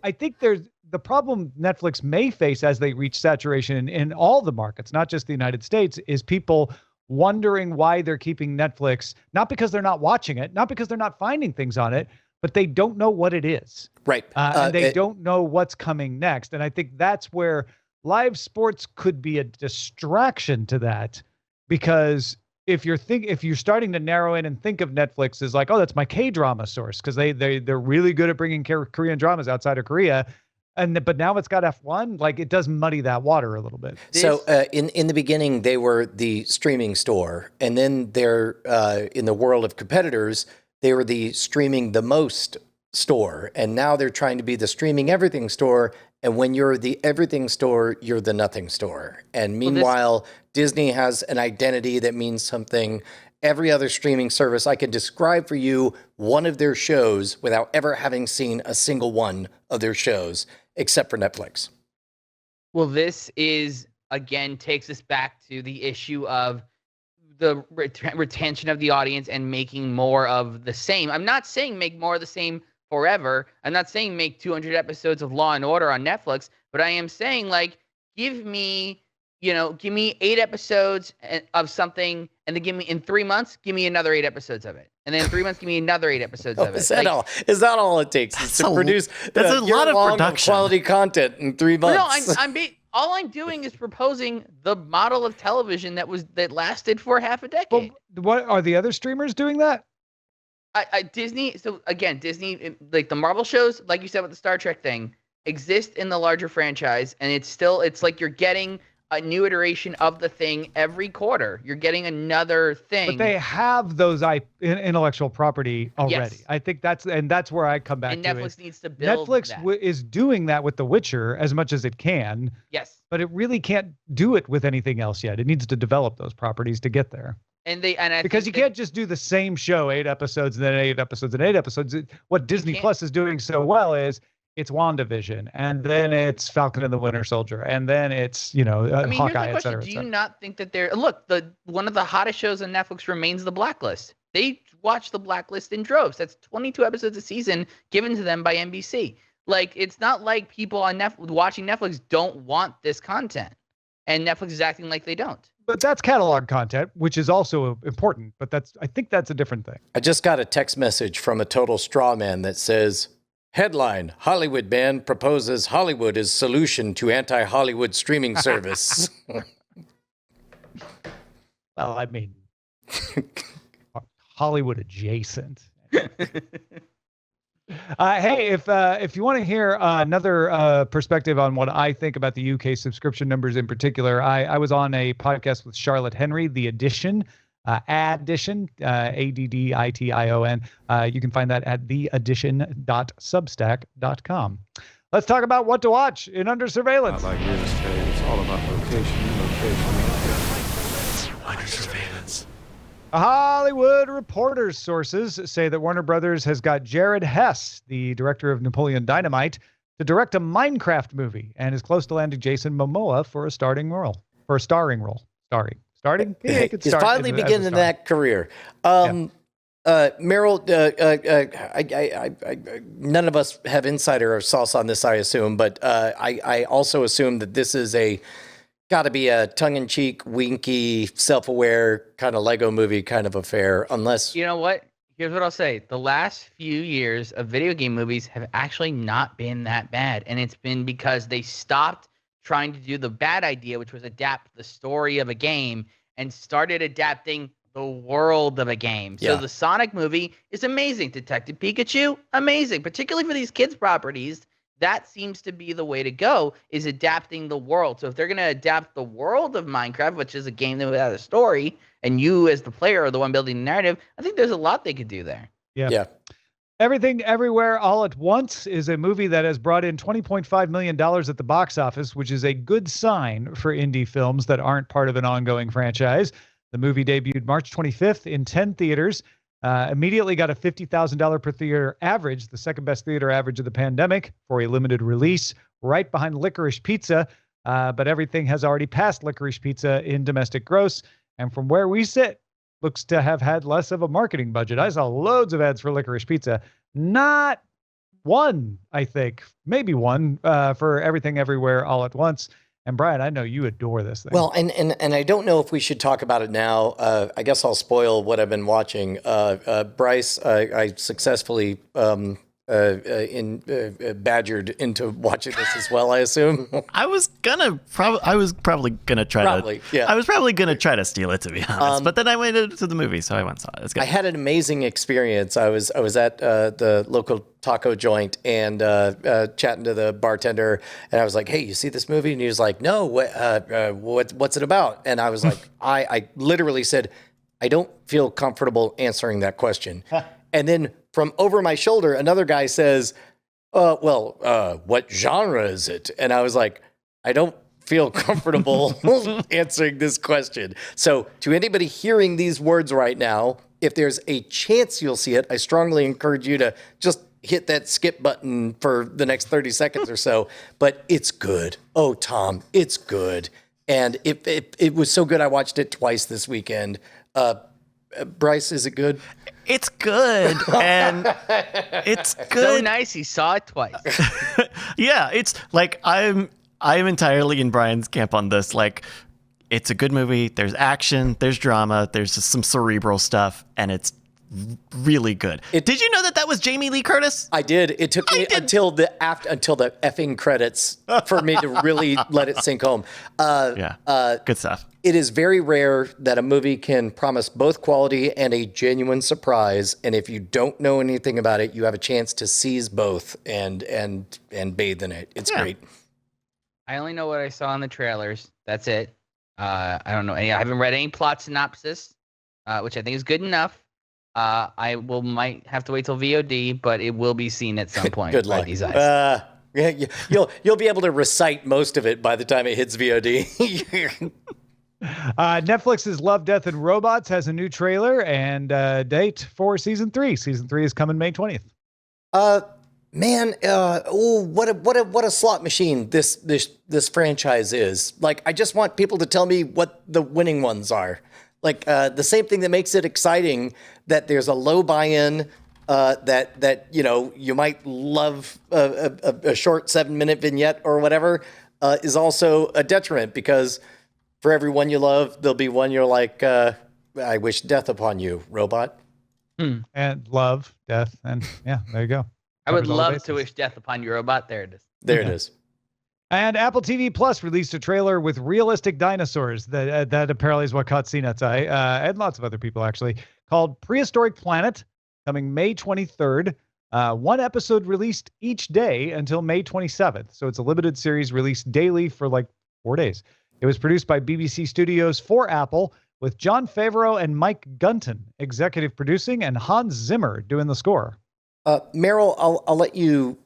I think there's the problem Netflix may face as they reach saturation in all the markets, not just the United States, is people wondering why they're keeping Netflix, not because they're not watching it, not because they're not finding things on it, but they don't know what it is. Right. And they don't know what's coming next. And I think that's where live sports could be a distraction to that, because if you're starting to narrow in and think of Netflix as like, oh, that's my K-drama source, because they're really good at bringing Korean dramas outside of Korea. But now it's got F1, like it does muddy that water a little bit. So in the beginning, they were the streaming store, and then they're in the world of competitors, they were the streaming the most store, and now they're trying to be the streaming everything store. And when you're the everything store, you're the nothing store. And meanwhile, Disney has an identity that means something. Every other streaming service, I can describe for you one of their shows without ever having seen a single one of their shows, except for Netflix. Well, this is, again, takes us back to the issue of the retention of the audience and making more of the same. I'm not saying make more of the same forever. I'm not saying make 200 episodes of Law and Order on Netflix, but I am saying, like, give me 8 episodes of something, and then give me in 3 months, give me another 8 episodes of it. And then in 3 months, give me another 8 episodes of it. Is that all it takes? Is to produce that's a lot of production. Quality content in 3 months. No, all I'm doing is proposing the model of television that lasted for half a decade. Well, what are the other streamers doing that? Disney. So again, Disney, like the Marvel shows, like you said with the Star Trek thing, exist in the larger franchise, and it's like you're getting a new iteration of the thing every quarter. You're getting another thing. But they have those intellectual property already. Yes. I think that's where I come back and to Netflix it. needs to build Netflix that. is doing that with The Witcher as much as it can. Yes. But it really can't do it with anything else yet. It needs to develop those properties to get there. Because you can't just do the same show, 8 episodes and then 8 episodes and 8 episodes. What Disney Plus is doing so well is it's WandaVision, and then it's Falcon and the Winter Soldier, and then it's Hawkeye, et cetera. Do you not think that one of the hottest shows on Netflix remains The Blacklist? They watch The Blacklist in droves. That's 22 episodes a season given to them by NBC. Like, it's not like people on watching Netflix don't want this content, and Netflix is acting like they don't. But that's catalog content, which is also important. But I think that's a different thing. I just got a text message from a total straw man that says, headline, Hollywood man proposes Hollywood as solution to anti-Hollywood streaming service. Well, I mean, Hollywood adjacent. Hey, if you want to hear another perspective on what I think about the UK subscription numbers in particular, I was on a podcast with Charlotte Henry, The Addition, Addition, Addition. You can find that at theaddition.substack.com. Let's talk about what to watch in Under Surveillance. Not like real estate. It's all about location. Under surveillance. Hollywood Reporter's sources say that Warner Brothers has got Jared Hess, the director of Napoleon Dynamite, to direct a Minecraft movie and is close to landing Jason Momoa for a starring role. Starting? Yeah, He's finally beginning that career. Merrill, none of us have insider sauce on this, I assume, but I also assume that this is got to be a tongue-in-cheek, winky, self-aware kind of Lego movie kind of affair, unless... You know what? Here's what I'll say. The last few years of video game movies have actually not been that bad, and it's been because they stopped trying to do the bad idea, which was adapt the story of a game, and started adapting the world of a game. Yeah. So the Sonic movie is amazing. Detective Pikachu, amazing. Particularly for these kids' properties, that seems to be the way to go, is adapting the world. So if they're going to adapt the world of Minecraft, which is a game that without a story, and you as the player are the one building the narrative, I think there's a lot they could do there. Yeah. Everything Everywhere All at Once is a movie that has brought in $20.5 million at the box office, which is a good sign for indie films that aren't part of an ongoing franchise. The movie debuted March 25th in 10 theaters, immediately got a $50,000 per theater average, the second best theater average of the pandemic for a limited release, right behind Licorice Pizza. But everything has already passed Licorice Pizza in domestic gross. And from where we sit, looks to have had less of a marketing budget. I saw loads of ads for Licorice Pizza. Not one, I think, maybe one for Everything Everywhere All at Once. And Brian, I know you adore this thing. Well, and I don't know if we should talk about it now. I guess I'll spoil what I've been watching. Bryce, I successfully badgered into watching this as well, I assume. I was probably gonna try to steal it, to be honest. But then I went into the movie, so I went and saw it. It's good. I had an amazing experience. I was at the local taco joint and chatting to the bartender, and I was like, "Hey, you see this movie?" And he was like, "No, what's it about?" And I was like, I literally said, "I don't feel comfortable answering that question." And then from over my shoulder, another guy says, what genre is it? And I was like, I don't feel comfortable answering this question. So to anybody hearing these words right now, if there's a chance you'll see it, I strongly encourage you to just hit that skip button for the next 30 seconds or so. But it's good. Oh, Tom, it's good. And it was so good, I watched it twice this weekend. Bryce, is it good? It's good, and it's good. So nice, he saw it twice. Yeah, it's like I'm entirely in Brian's camp on this. Like, it's a good movie. There's action, there's drama, there's just some cerebral stuff, and it's really good. Did you know that was Jamie Lee Curtis? I did. It took me until the effing credits for me to really let it sink home. Good stuff. It is very rare that a movie can promise both quality and a genuine surprise. And if you don't know anything about it, you have a chance to seize both and bathe in it. It's great. I only know what I saw in the trailers. That's it. I don't know any. I haven't read any plot synopsis, which I think is good enough. I might have to wait till VOD, but it will be seen at some point. Good luck. These eyes. You'll be able to recite most of it by the time it hits VOD. Netflix's Love, Death, and Robots has a new trailer and date for season 3. Season 3 is coming May 20th. Man, what a slot machine this franchise is. Like, I just want people to tell me what the winning ones are. Like, the same thing that makes it exciting that there's a low buy-in, that you might love a short 7-minute vignette or whatever, is also a detriment, because for every one you love, there'll be one you're like, I wish death upon you, robot. And love, death, and yeah, there you go. I would love to wish death upon you, robot. There it is. There it is. And Apple TV Plus released a trailer with realistic dinosaurs that apparently is what caught CNET's eye, and lots of other people actually, called Prehistoric Planet, coming May 23rd. One episode released each day until May 27th. So it's a limited series released daily for like 4 days. It was produced by BBC Studios for Apple, with Jon Favreau and Mike Gunton executive producing and Hans Zimmer doing the score. Merrill, I'll let you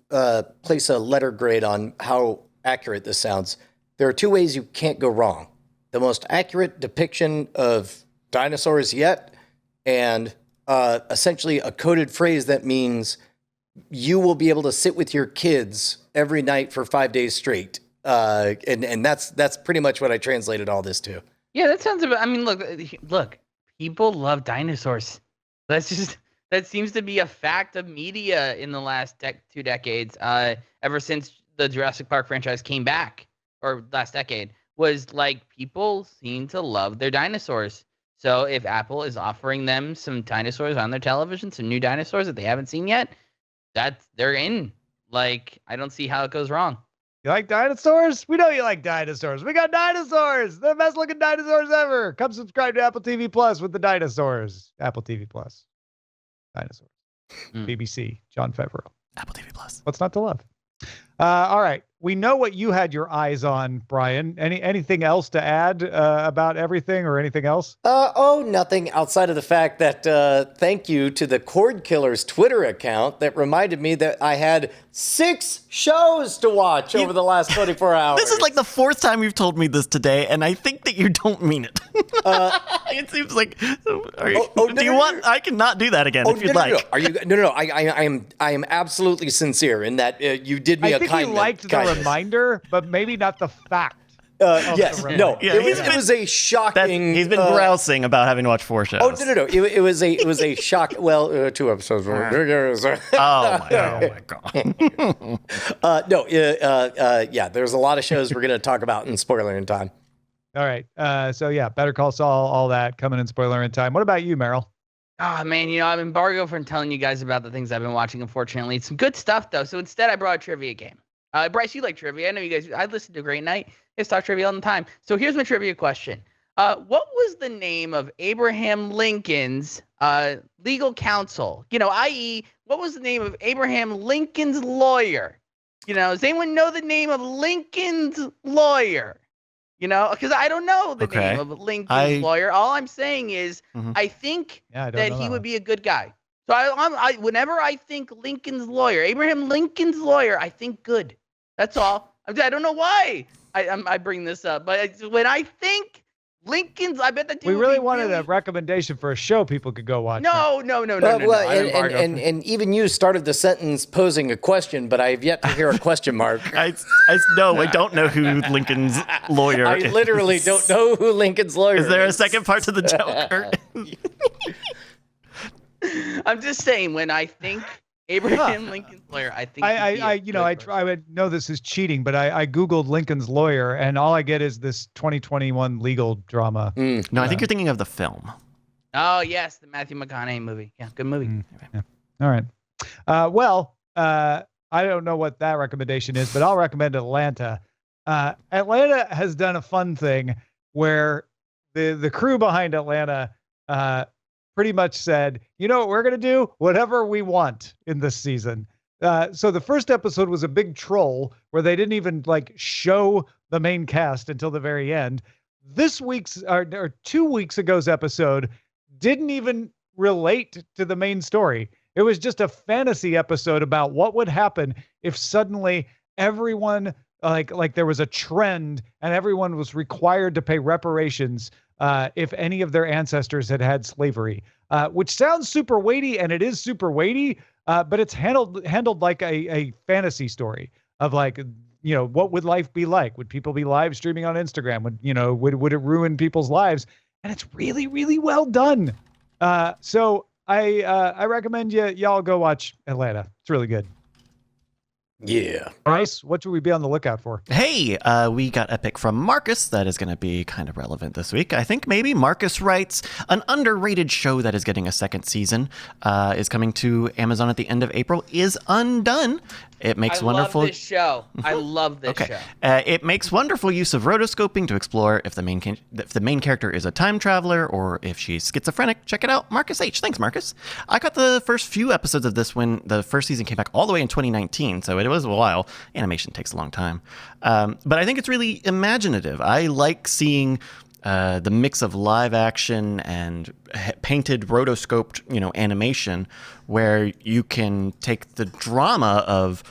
place a letter grade on how accurate this sounds. There are 2 ways you can't go wrong: the most accurate depiction of dinosaurs yet, and essentially a coded phrase that means you will be able to sit with your kids every night for 5 days straight. And that's pretty much what I translated all this to. Yeah, that sounds about. I mean, look, people love dinosaurs. That seems to be a fact of media in the last 2 decades. Ever since the Jurassic Park franchise came back, or last decade, was like people seem to love their dinosaurs. So if Apple is offering them some dinosaurs on their television, some new dinosaurs that they haven't seen yet, they're in. Like, I don't see how it goes wrong. You like dinosaurs? We know you like dinosaurs. We got dinosaurs. The best looking dinosaurs ever. Come subscribe to Apple TV Plus with the dinosaurs. Apple TV Plus. Dinosaurs. BBC. Jon Favreau. Apple TV Plus. What's not to love? All right. We know what you had your eyes on, Brian. Anything else to add about everything or anything else? Nothing outside of the fact that thank you to the Cordkillers Twitter account that reminded me that I had 6 shows to watch over the last 24 hours. This is like the 4th time you've told me this today, and I think that you don't mean it. It seems like. I cannot do that again if you'd like. No. Are you? No. I am absolutely sincere in that you did me a kindness. I think he liked the reminder, but maybe not the fact. Yes, the no, Yeah, it was a shocking. He's been grousing about having to watch 4 shows. Oh no! It was a shock. Well, 2 episodes. Oh my god. Yeah. There's a lot of shows we're gonna talk about in spoiler in time. All right. So yeah, Better Call Saul, all that coming in spoiler in time. What about you, Merrill? Oh man, I'm embargoed from telling you guys about the things I've been watching. Unfortunately, it's some good stuff though. So instead, I brought a trivia game. Bryce, you like trivia? I know you guys. I listen to Great Night. Let's talk trivia all the time. So here's my trivia question. What was the name of Abraham Lincoln's legal counsel? I.e., what was the name of Abraham Lincoln's lawyer? Does anyone know the name of Lincoln's lawyer? Because I don't know the name of Lincoln's lawyer. All I'm saying is I think that he would be a good guy. So I whenever I think Lincoln's lawyer, Abraham Lincoln's lawyer, I think good. That's all. I don't know why I bring this up, but when I think Lincoln's, I bet that we really wanted a recommendation for a show people could go watch. No. And even you started the sentence posing a question, but I have yet to hear a question mark. I don't know who Lincoln's lawyer is. I literally don't know who Lincoln's lawyer is. Is there a second part to the joke, Kurt? I'm just saying, when I think Abraham Lincoln's lawyer, I think I would know this is cheating, but I Googled Lincoln's lawyer, and all I get is this 2021 legal drama. No, I think you're thinking of the film. Oh yes, the Matthew McConaughey movie. Yeah, good movie. Yeah. All right. I don't know what that recommendation is, but I'll recommend Atlanta. Atlanta has done a fun thing where the crew behind Atlanta pretty much said, you know what we're going to do? Whatever we want in this season. So the first episode was a big troll where they didn't even show the main cast until the very end. This week's or 2 weeks ago's episode didn't even relate to the main story. It was just a fantasy episode about what would happen if suddenly everyone like there was a trend and everyone was required to pay reparations if any of their ancestors had slavery, which sounds super weighty, and it is super weighty, but it's handled like a fantasy story of what would life be like? Would people be live streaming on Instagram? Would it ruin people's lives? And it's really, really well done. So I recommend y'all go watch Atlanta. It's really good. Yeah. Bryce, what should we be on the lookout for? Hey, we got a pick from Marcus that is going to be kind of relevant this week. I think maybe Marcus writes, an underrated show that is getting a second season is coming to Amazon at the end of April is Undone. It makes wonderful. I love this show. I love this show. It makes wonderful use of rotoscoping to explore if the main character is a time traveler or if she's schizophrenic. Check it out, Marcus H. Thanks, Marcus. I got the first few episodes of this when the first season came back all the way in 2019, so it was a while. Animation takes a long time, but I think it's really imaginative. I like seeing the mix of live action and painted rotoscoped, animation, where you can take the drama of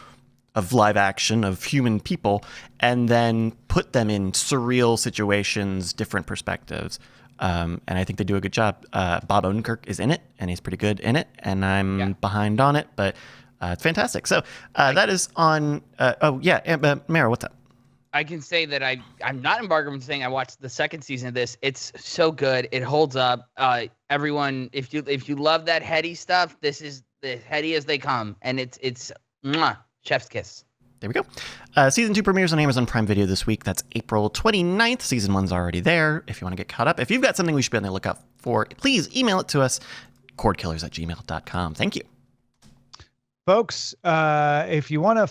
live action of human people and then put them in surreal situations, different perspectives. And I think they do a good job. Bob Odenkirk is in it, and he's pretty good in it, and I'm behind on it, but it's fantastic. So that is on. Mara, what's up? I can say that I'm not embargoed from saying I watched the second season of this. It's so good. It holds up. Everyone, if you love that heady stuff, this is the heady as they come, and it's mwah, chef's kiss. There we go. Season 2 premieres on Amazon Prime Video this week. That's April 29th. Season 1's already there if you want to get caught up. If you've got something we should be on the lookout for, please email it to us, cordkillers@gmail.com. Thank you. Folks, if you want to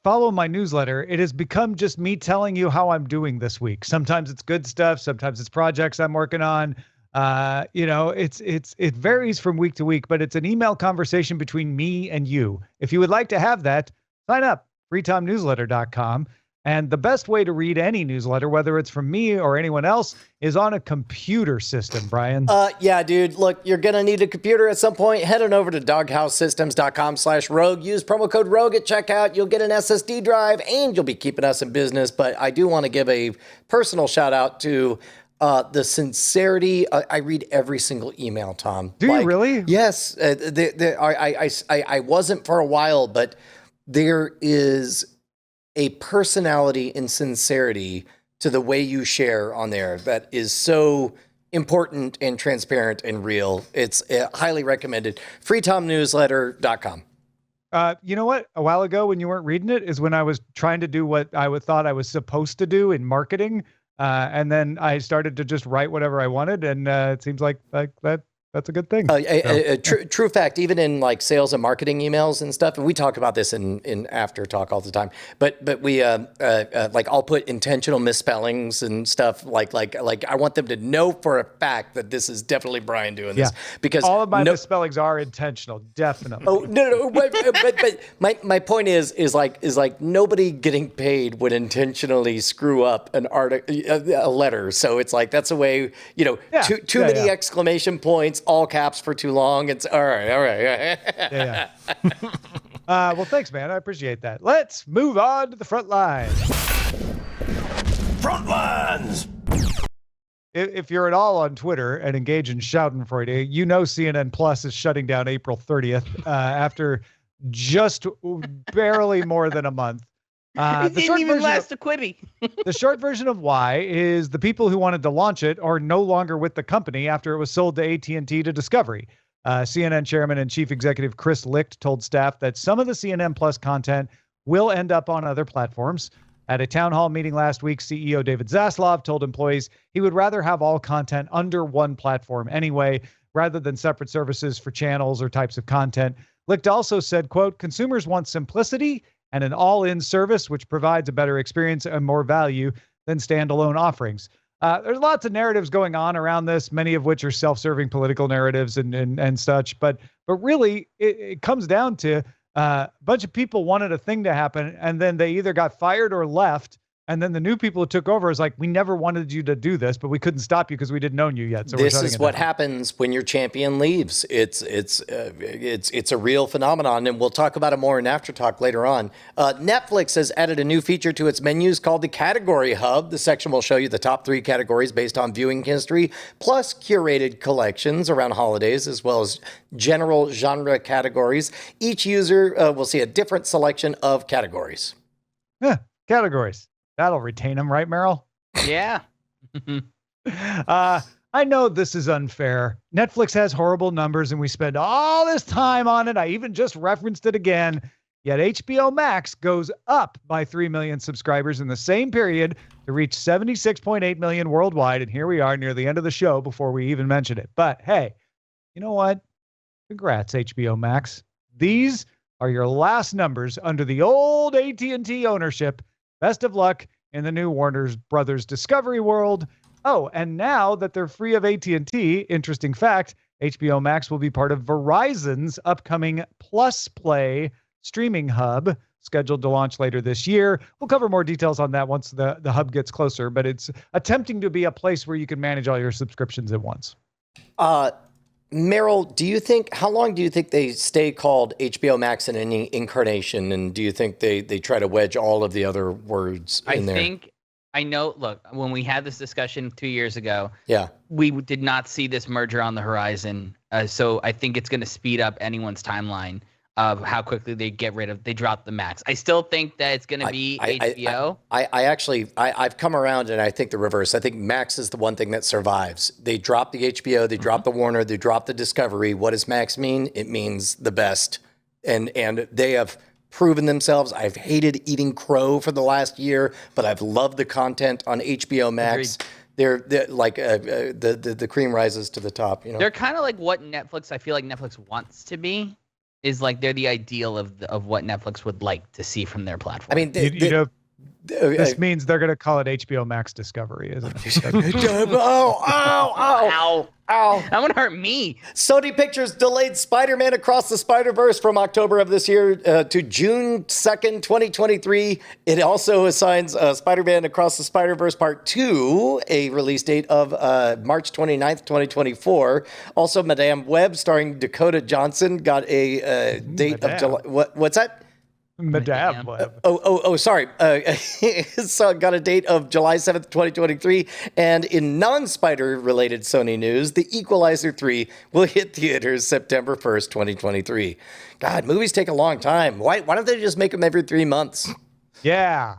follow my newsletter, it has become just me telling you how I'm doing this week. Sometimes it's good stuff. Sometimes it's projects I'm working on. It varies from week to week, but it's an email conversation between me and you. If you would like to have that, sign up, freetimnewsletter.com. And the best way to read any newsletter, whether it's from me or anyone else, is on a computer system, Brian. Yeah, dude. Look, you're going to need a computer at some point. Head on over to doghousesystems.com/rogue. Use promo code ROGUE at checkout. You'll get an SSD drive, and you'll be keeping us in business. But I do want to give a personal shout out to the sincerity. I read every single email, Tom. Do you really? Yes. I wasn't for a while, but there is a personality and sincerity to the way you share on there that is so important and transparent and real. It's highly recommended. freetomnewsletter.com. You know what? A while ago when you weren't reading it is when I was trying to do what thought I was supposed to do in marketing. And then I started to just write whatever I wanted. And it seems like that's a good thing. True fact, even in like sales and marketing emails and stuff, and we talk about this in after talk all the time, but we like I'll put intentional misspellings and stuff like I want them to know for a fact that this is definitely Brian doing this, because all of my misspellings are intentional, definitely. Oh no, but my point is like nobody getting paid would intentionally screw up an a letter. So it's like that's a way, too many exclamation points, all caps for too long. It's all right. Well, thanks, man. I appreciate that. Let's move on to the front lines. Front lines. If you're at all on Twitter and engage in Schadenfreude, you know CNN Plus is shutting down April 30th after just barely more than a month. It didn't even last a Quibi. The short version of why is the people who wanted to launch it are no longer with the company after it was sold to AT&T to Discovery. CNN chairman and chief executive Chris Licht told staff that some of the CNN Plus content will end up on other platforms. At a town hall meeting last week, CEO David Zaslav told employees he would rather have all content under one platform anyway, rather than separate services for channels or types of content. Licht also said, quote, consumers want simplicity and an all-in service which provides a better experience and more value than standalone offerings. There's lots of narratives going on around this, many of which are self-serving political narratives and such. But really, it comes down to a bunch of people wanted a thing to happen, and then they either got fired or left. And then the new people who took over is like, we never wanted you to do this, but we couldn't stop you because we didn't own you yet. So this is what happens when your champion leaves. It's a real phenomenon, and we'll talk about it more in After Talk later on. Netflix has added a new feature to its menus called the Category Hub. The section will show you the top 3 categories based on viewing history, plus curated collections around holidays, as well as general genre categories. Each user will see a different selection of categories. Categories. That'll retain them, right, Merrill? Yeah. I know this is unfair. Netflix has horrible numbers, and we spend all this time on it. I even just referenced it again. Yet HBO Max goes up by 3 million subscribers in the same period to reach 76.8 million worldwide. And here we are near the end of the show before we even mention it. But hey, you know what? Congrats, HBO Max. These are your last numbers under the old AT&T ownership. Best of luck in the new Warner Brothers Discovery world. Oh, and now that they're free of AT&T, interesting fact, HBO Max will be part of Verizon's upcoming Plus Play streaming hub, scheduled to launch later this year. We'll cover more details on that once the hub gets closer, but it's attempting to be a place where you can manage all your subscriptions at once. Merrill, how long do you think they stay called HBO Max in any incarnation? And do you think they try to wedge all of the other words in there? I know, look, when we had this discussion 2 years ago, we did not see this merger on the horizon. So I think it's going to speed up anyone's timeline of how quickly they drop the Max. I still think that it's going to be HBO. I've come around, and I think the reverse. I think Max is the one thing that survives. They drop the HBO, they drop the Warner, they drop the Discovery. What does Max mean? It means the best. And they have proven themselves. I've hated eating crow for the last year, but I've loved the content on HBO Max. Agreed. They're like the cream rises to the top. They're kind of like what Netflix, I feel like Netflix wants to be. Is like they're the ideal of what Netflix would like to see from their platform. I mean, this means they're going to call it HBO Max Discovery, isn't it? Ow. That would hurt me. Sony Pictures delayed Spider-Man Across the Spider-Verse from October of this year to June 2nd, 2023. It also assigns Spider-Man Across the Spider-Verse Part 2 a release date of March 29th, 2024. Also, Madame Web, starring Dakota Johnson, got a date of July. What's that? Madame Web. Sorry. So got a date of July 7th, 2023. And in non-spider related Sony news, The Equalizer 3 will hit theaters September 1st, 2023. God, movies take a long time. Why don't they just make them every 3 months? Yeah.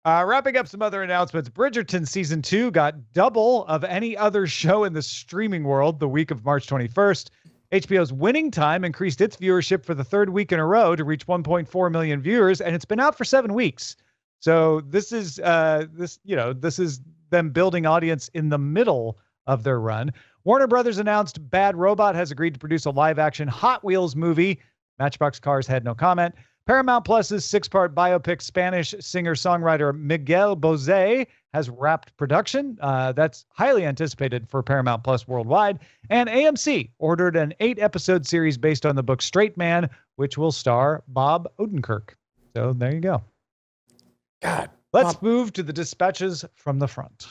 Wrapping up some other announcements, Bridgerton Season 2 got double of any other show in the streaming world the week of March 21st. HBO's Winning Time increased its viewership for the third week in a row to reach 1.4 million viewers, and it's been out for 7 weeks. So this is this is them building audience in the middle of their run. Warner Brothers announced Bad Robot has agreed to produce a live-action Hot Wheels movie. Matchbox Cars had no comment. Paramount Plus's 6-part biopic Spanish singer-songwriter Miguel Bosé has wrapped production. That's highly anticipated for Paramount Plus worldwide. And AMC ordered an 8-episode series based on the book Straight Man, which will star Bob Odenkirk. So there you go. God. Let's move to the dispatches from the front.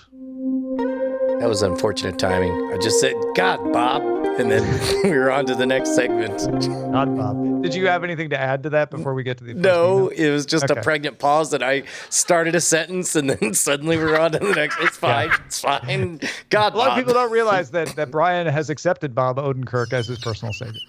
That was unfortunate timing. I just said, God, Bob. And then we were on to the next segment. Not Bob. Did you have anything to add to that before we get to the first No, email? it was just a pregnant pause that I started a sentence and then suddenly we were on to the next. It's fine. Yeah. It's fine. God, a lot Bob. of people don't realize that Brian has accepted Bob Odenkirk as his personal savior.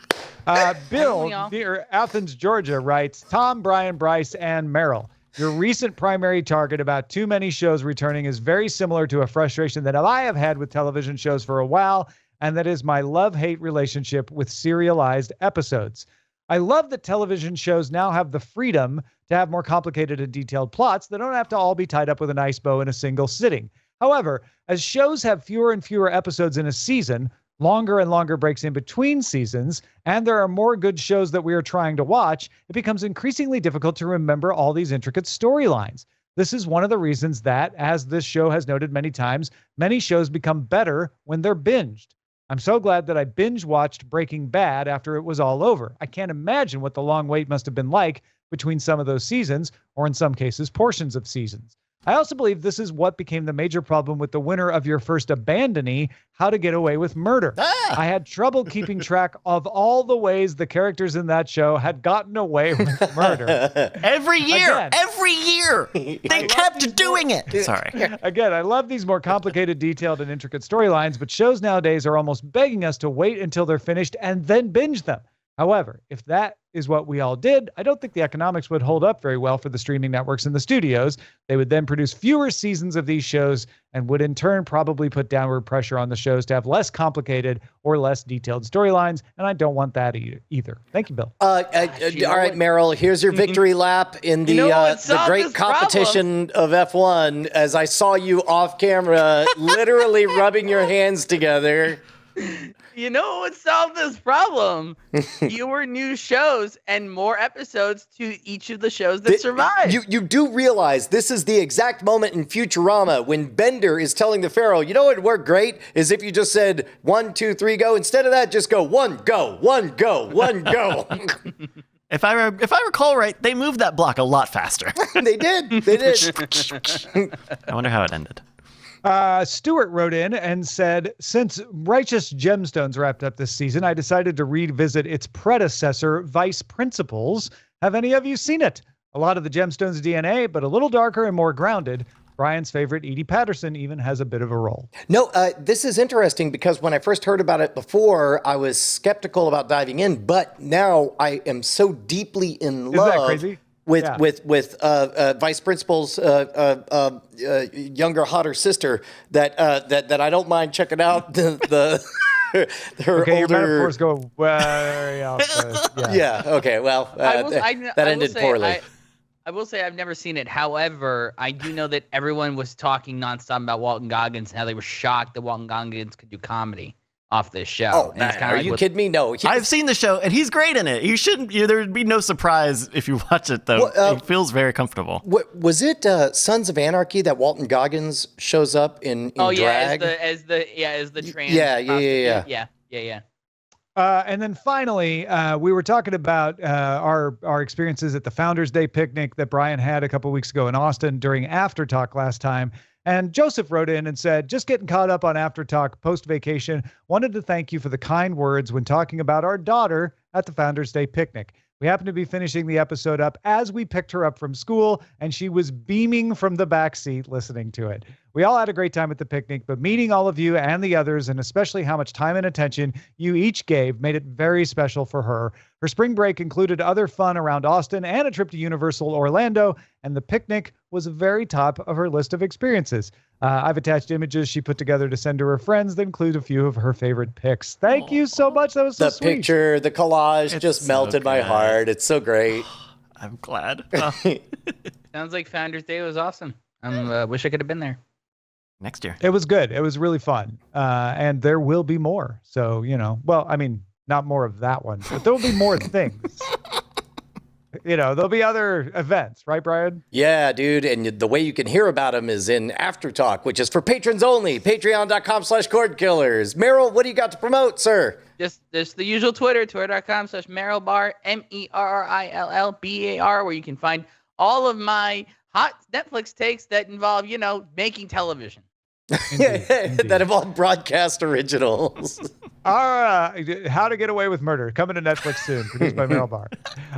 Bill, near Athens, Georgia, writes, Tom, Brian, Bryce, and Merrill. Your recent primary target about too many shows returning is very similar to a frustration that I have had with television shows for a while, and that is my love-hate relationship with serialized episodes. I love that television shows now have the freedom to have more complicated and detailed plots that don't have to all be tied up with a nice bow in a single sitting. However, as shows have fewer and fewer episodes in a season, longer and longer breaks in between seasons, and there are more good shows that we are trying to watch, it becomes increasingly difficult to remember all these intricate storylines. This is one of the reasons that, as this show has noted many times, many shows become better when they're binged. I'm so glad that I binge-watched Breaking Bad after it was all over. I can't imagine what the long wait must have been like between some of those seasons, or in some cases, portions of seasons. I also believe this is what became the major problem with the winner of your first Abandonee, How to Get Away with Murder. I had trouble keeping track of all the ways the characters in that show had gotten away with murder. Every year! They kept doing it! Sorry. Again, I love these more complicated, detailed, and intricate storylines, but shows nowadays are almost begging us to wait until they're finished and then binge them. However, if that is what we all did, I don't think the economics would hold up very well for the streaming networks and the studios. They would then produce fewer seasons of these shows and would in turn probably put downward pressure on the shows to have less complicated or less detailed storylines, and I don't want that either. Thank you, Bill. All right, Merrill, here's your victory lap in the great competition of F1 as I saw you off camera literally rubbing your hands together. You know what would solve this problem? Fewer new shows and more episodes to each of the shows that survive. You do realize this is the exact moment in Futurama when Bender is telling the Pharaoh, you know what would work great is if you just said 1, 2, 3, go. Instead of that, just go 1, go, 1, go, 1, go. If I recall right, they moved that block a lot faster. They did. I wonder how it ended. Stuart wrote in and said, since Righteous Gemstones wrapped up this season, I decided to revisit its predecessor, Vice Principals. Have any of you seen it? A lot of the Gemstones DNA, but a little darker and more grounded. Brian's favorite, Edie Patterson, even has a bit of a role. No, this is interesting because when I first heard about it before, I was skeptical about diving in, but now I am so deeply in love. Isn't that crazy? With Vice Principal's younger, hotter sister that I don't mind checking out her okay, older. Your metaphors go way off. Yeah. Okay. Well, that ended poorly. I will say I've never seen it. However, I do know that everyone was talking nonstop about Walton Goggins and how they were shocked that Walton Goggins could do comedy off this show. Oh, man, are you kidding me? No. I've seen the show, and he's great in it. You shouldn't. There would be no surprise if you watch it, though. It feels very comfortable. Was it Sons of Anarchy that Walton Goggins shows up in drag? as the trans. Yeah. And then finally, we were talking about our experiences at the Founders Day picnic that Brian had a couple weeks ago in Austin during After Talk last time. And Joseph wrote in and said, just getting caught up on After Talk post-vacation, wanted to thank you for the kind words when talking about our daughter at the Founders Day picnic. We happened to be finishing the episode up as we picked her up from school, and she was beaming from the back seat listening to it. We all had a great time at the picnic, but meeting all of you and the others, and especially how much time and attention you each gave, made it very special for her. Her spring break included other fun around Austin and a trip to Universal Orlando, and the picnic was very top of her list of experiences. I've attached images she put together to send to her friends that include a few of her favorite pics. Thank you so much. That was so The sweet. picture, the collage It's just so melted my good. heart. It's so great. I'm glad. Sounds like Founders Day was awesome. I wish I could have been there. Next year. It was good. It was really fun. And there will be more. So, well, I mean, not more of that one, but there will be more things. There'll be other events, right, Brian? Yeah, dude. And the way you can hear about them is in After Talk, which is for patrons only. Patreon.com/Cordkillers. Merrill, what do you got to promote, sir? Just the usual twitter.com/Merrill Barr, MERRILLBAR, where you can find all of my hot Netflix takes that involve, making television. Indeed. That involve broadcast originals. Our How to Get Away with Murder, coming to Netflix soon, produced by Merrill Barr.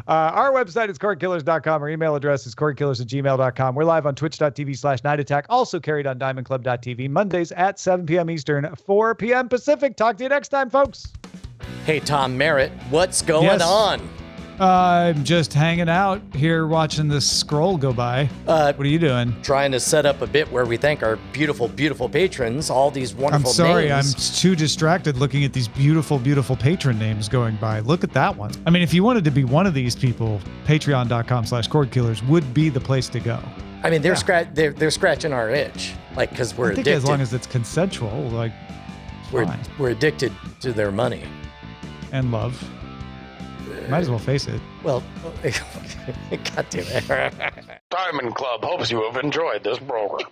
Our website is cordkillers.com. Our email address is cordkillers@gmail.com. We're live on twitch.tv/Night Attack, also carried on diamondclub.tv, Mondays at 7 p.m. Eastern, 4 p.m. Pacific. Talk to you next time, folks. Hey, Tom Merritt, what's going Yes. on? I'm just hanging out here watching this scroll go by. What are you doing? Trying to set up a bit where we thank our beautiful, beautiful patrons, all these wonderful I'm sorry, names. I'm too distracted looking at these beautiful, beautiful patron names going by. Look at that one. I mean, if you wanted to be one of these people, patreon.com/Cordkillers would be the place to go. I mean, they're scratching our itch, like, because we're I think addicted. as long as it's consensual, like, fine. we're addicted to their money. And love. Might as well face it. Well, God damn it. Diamond Club hopes you have enjoyed this program.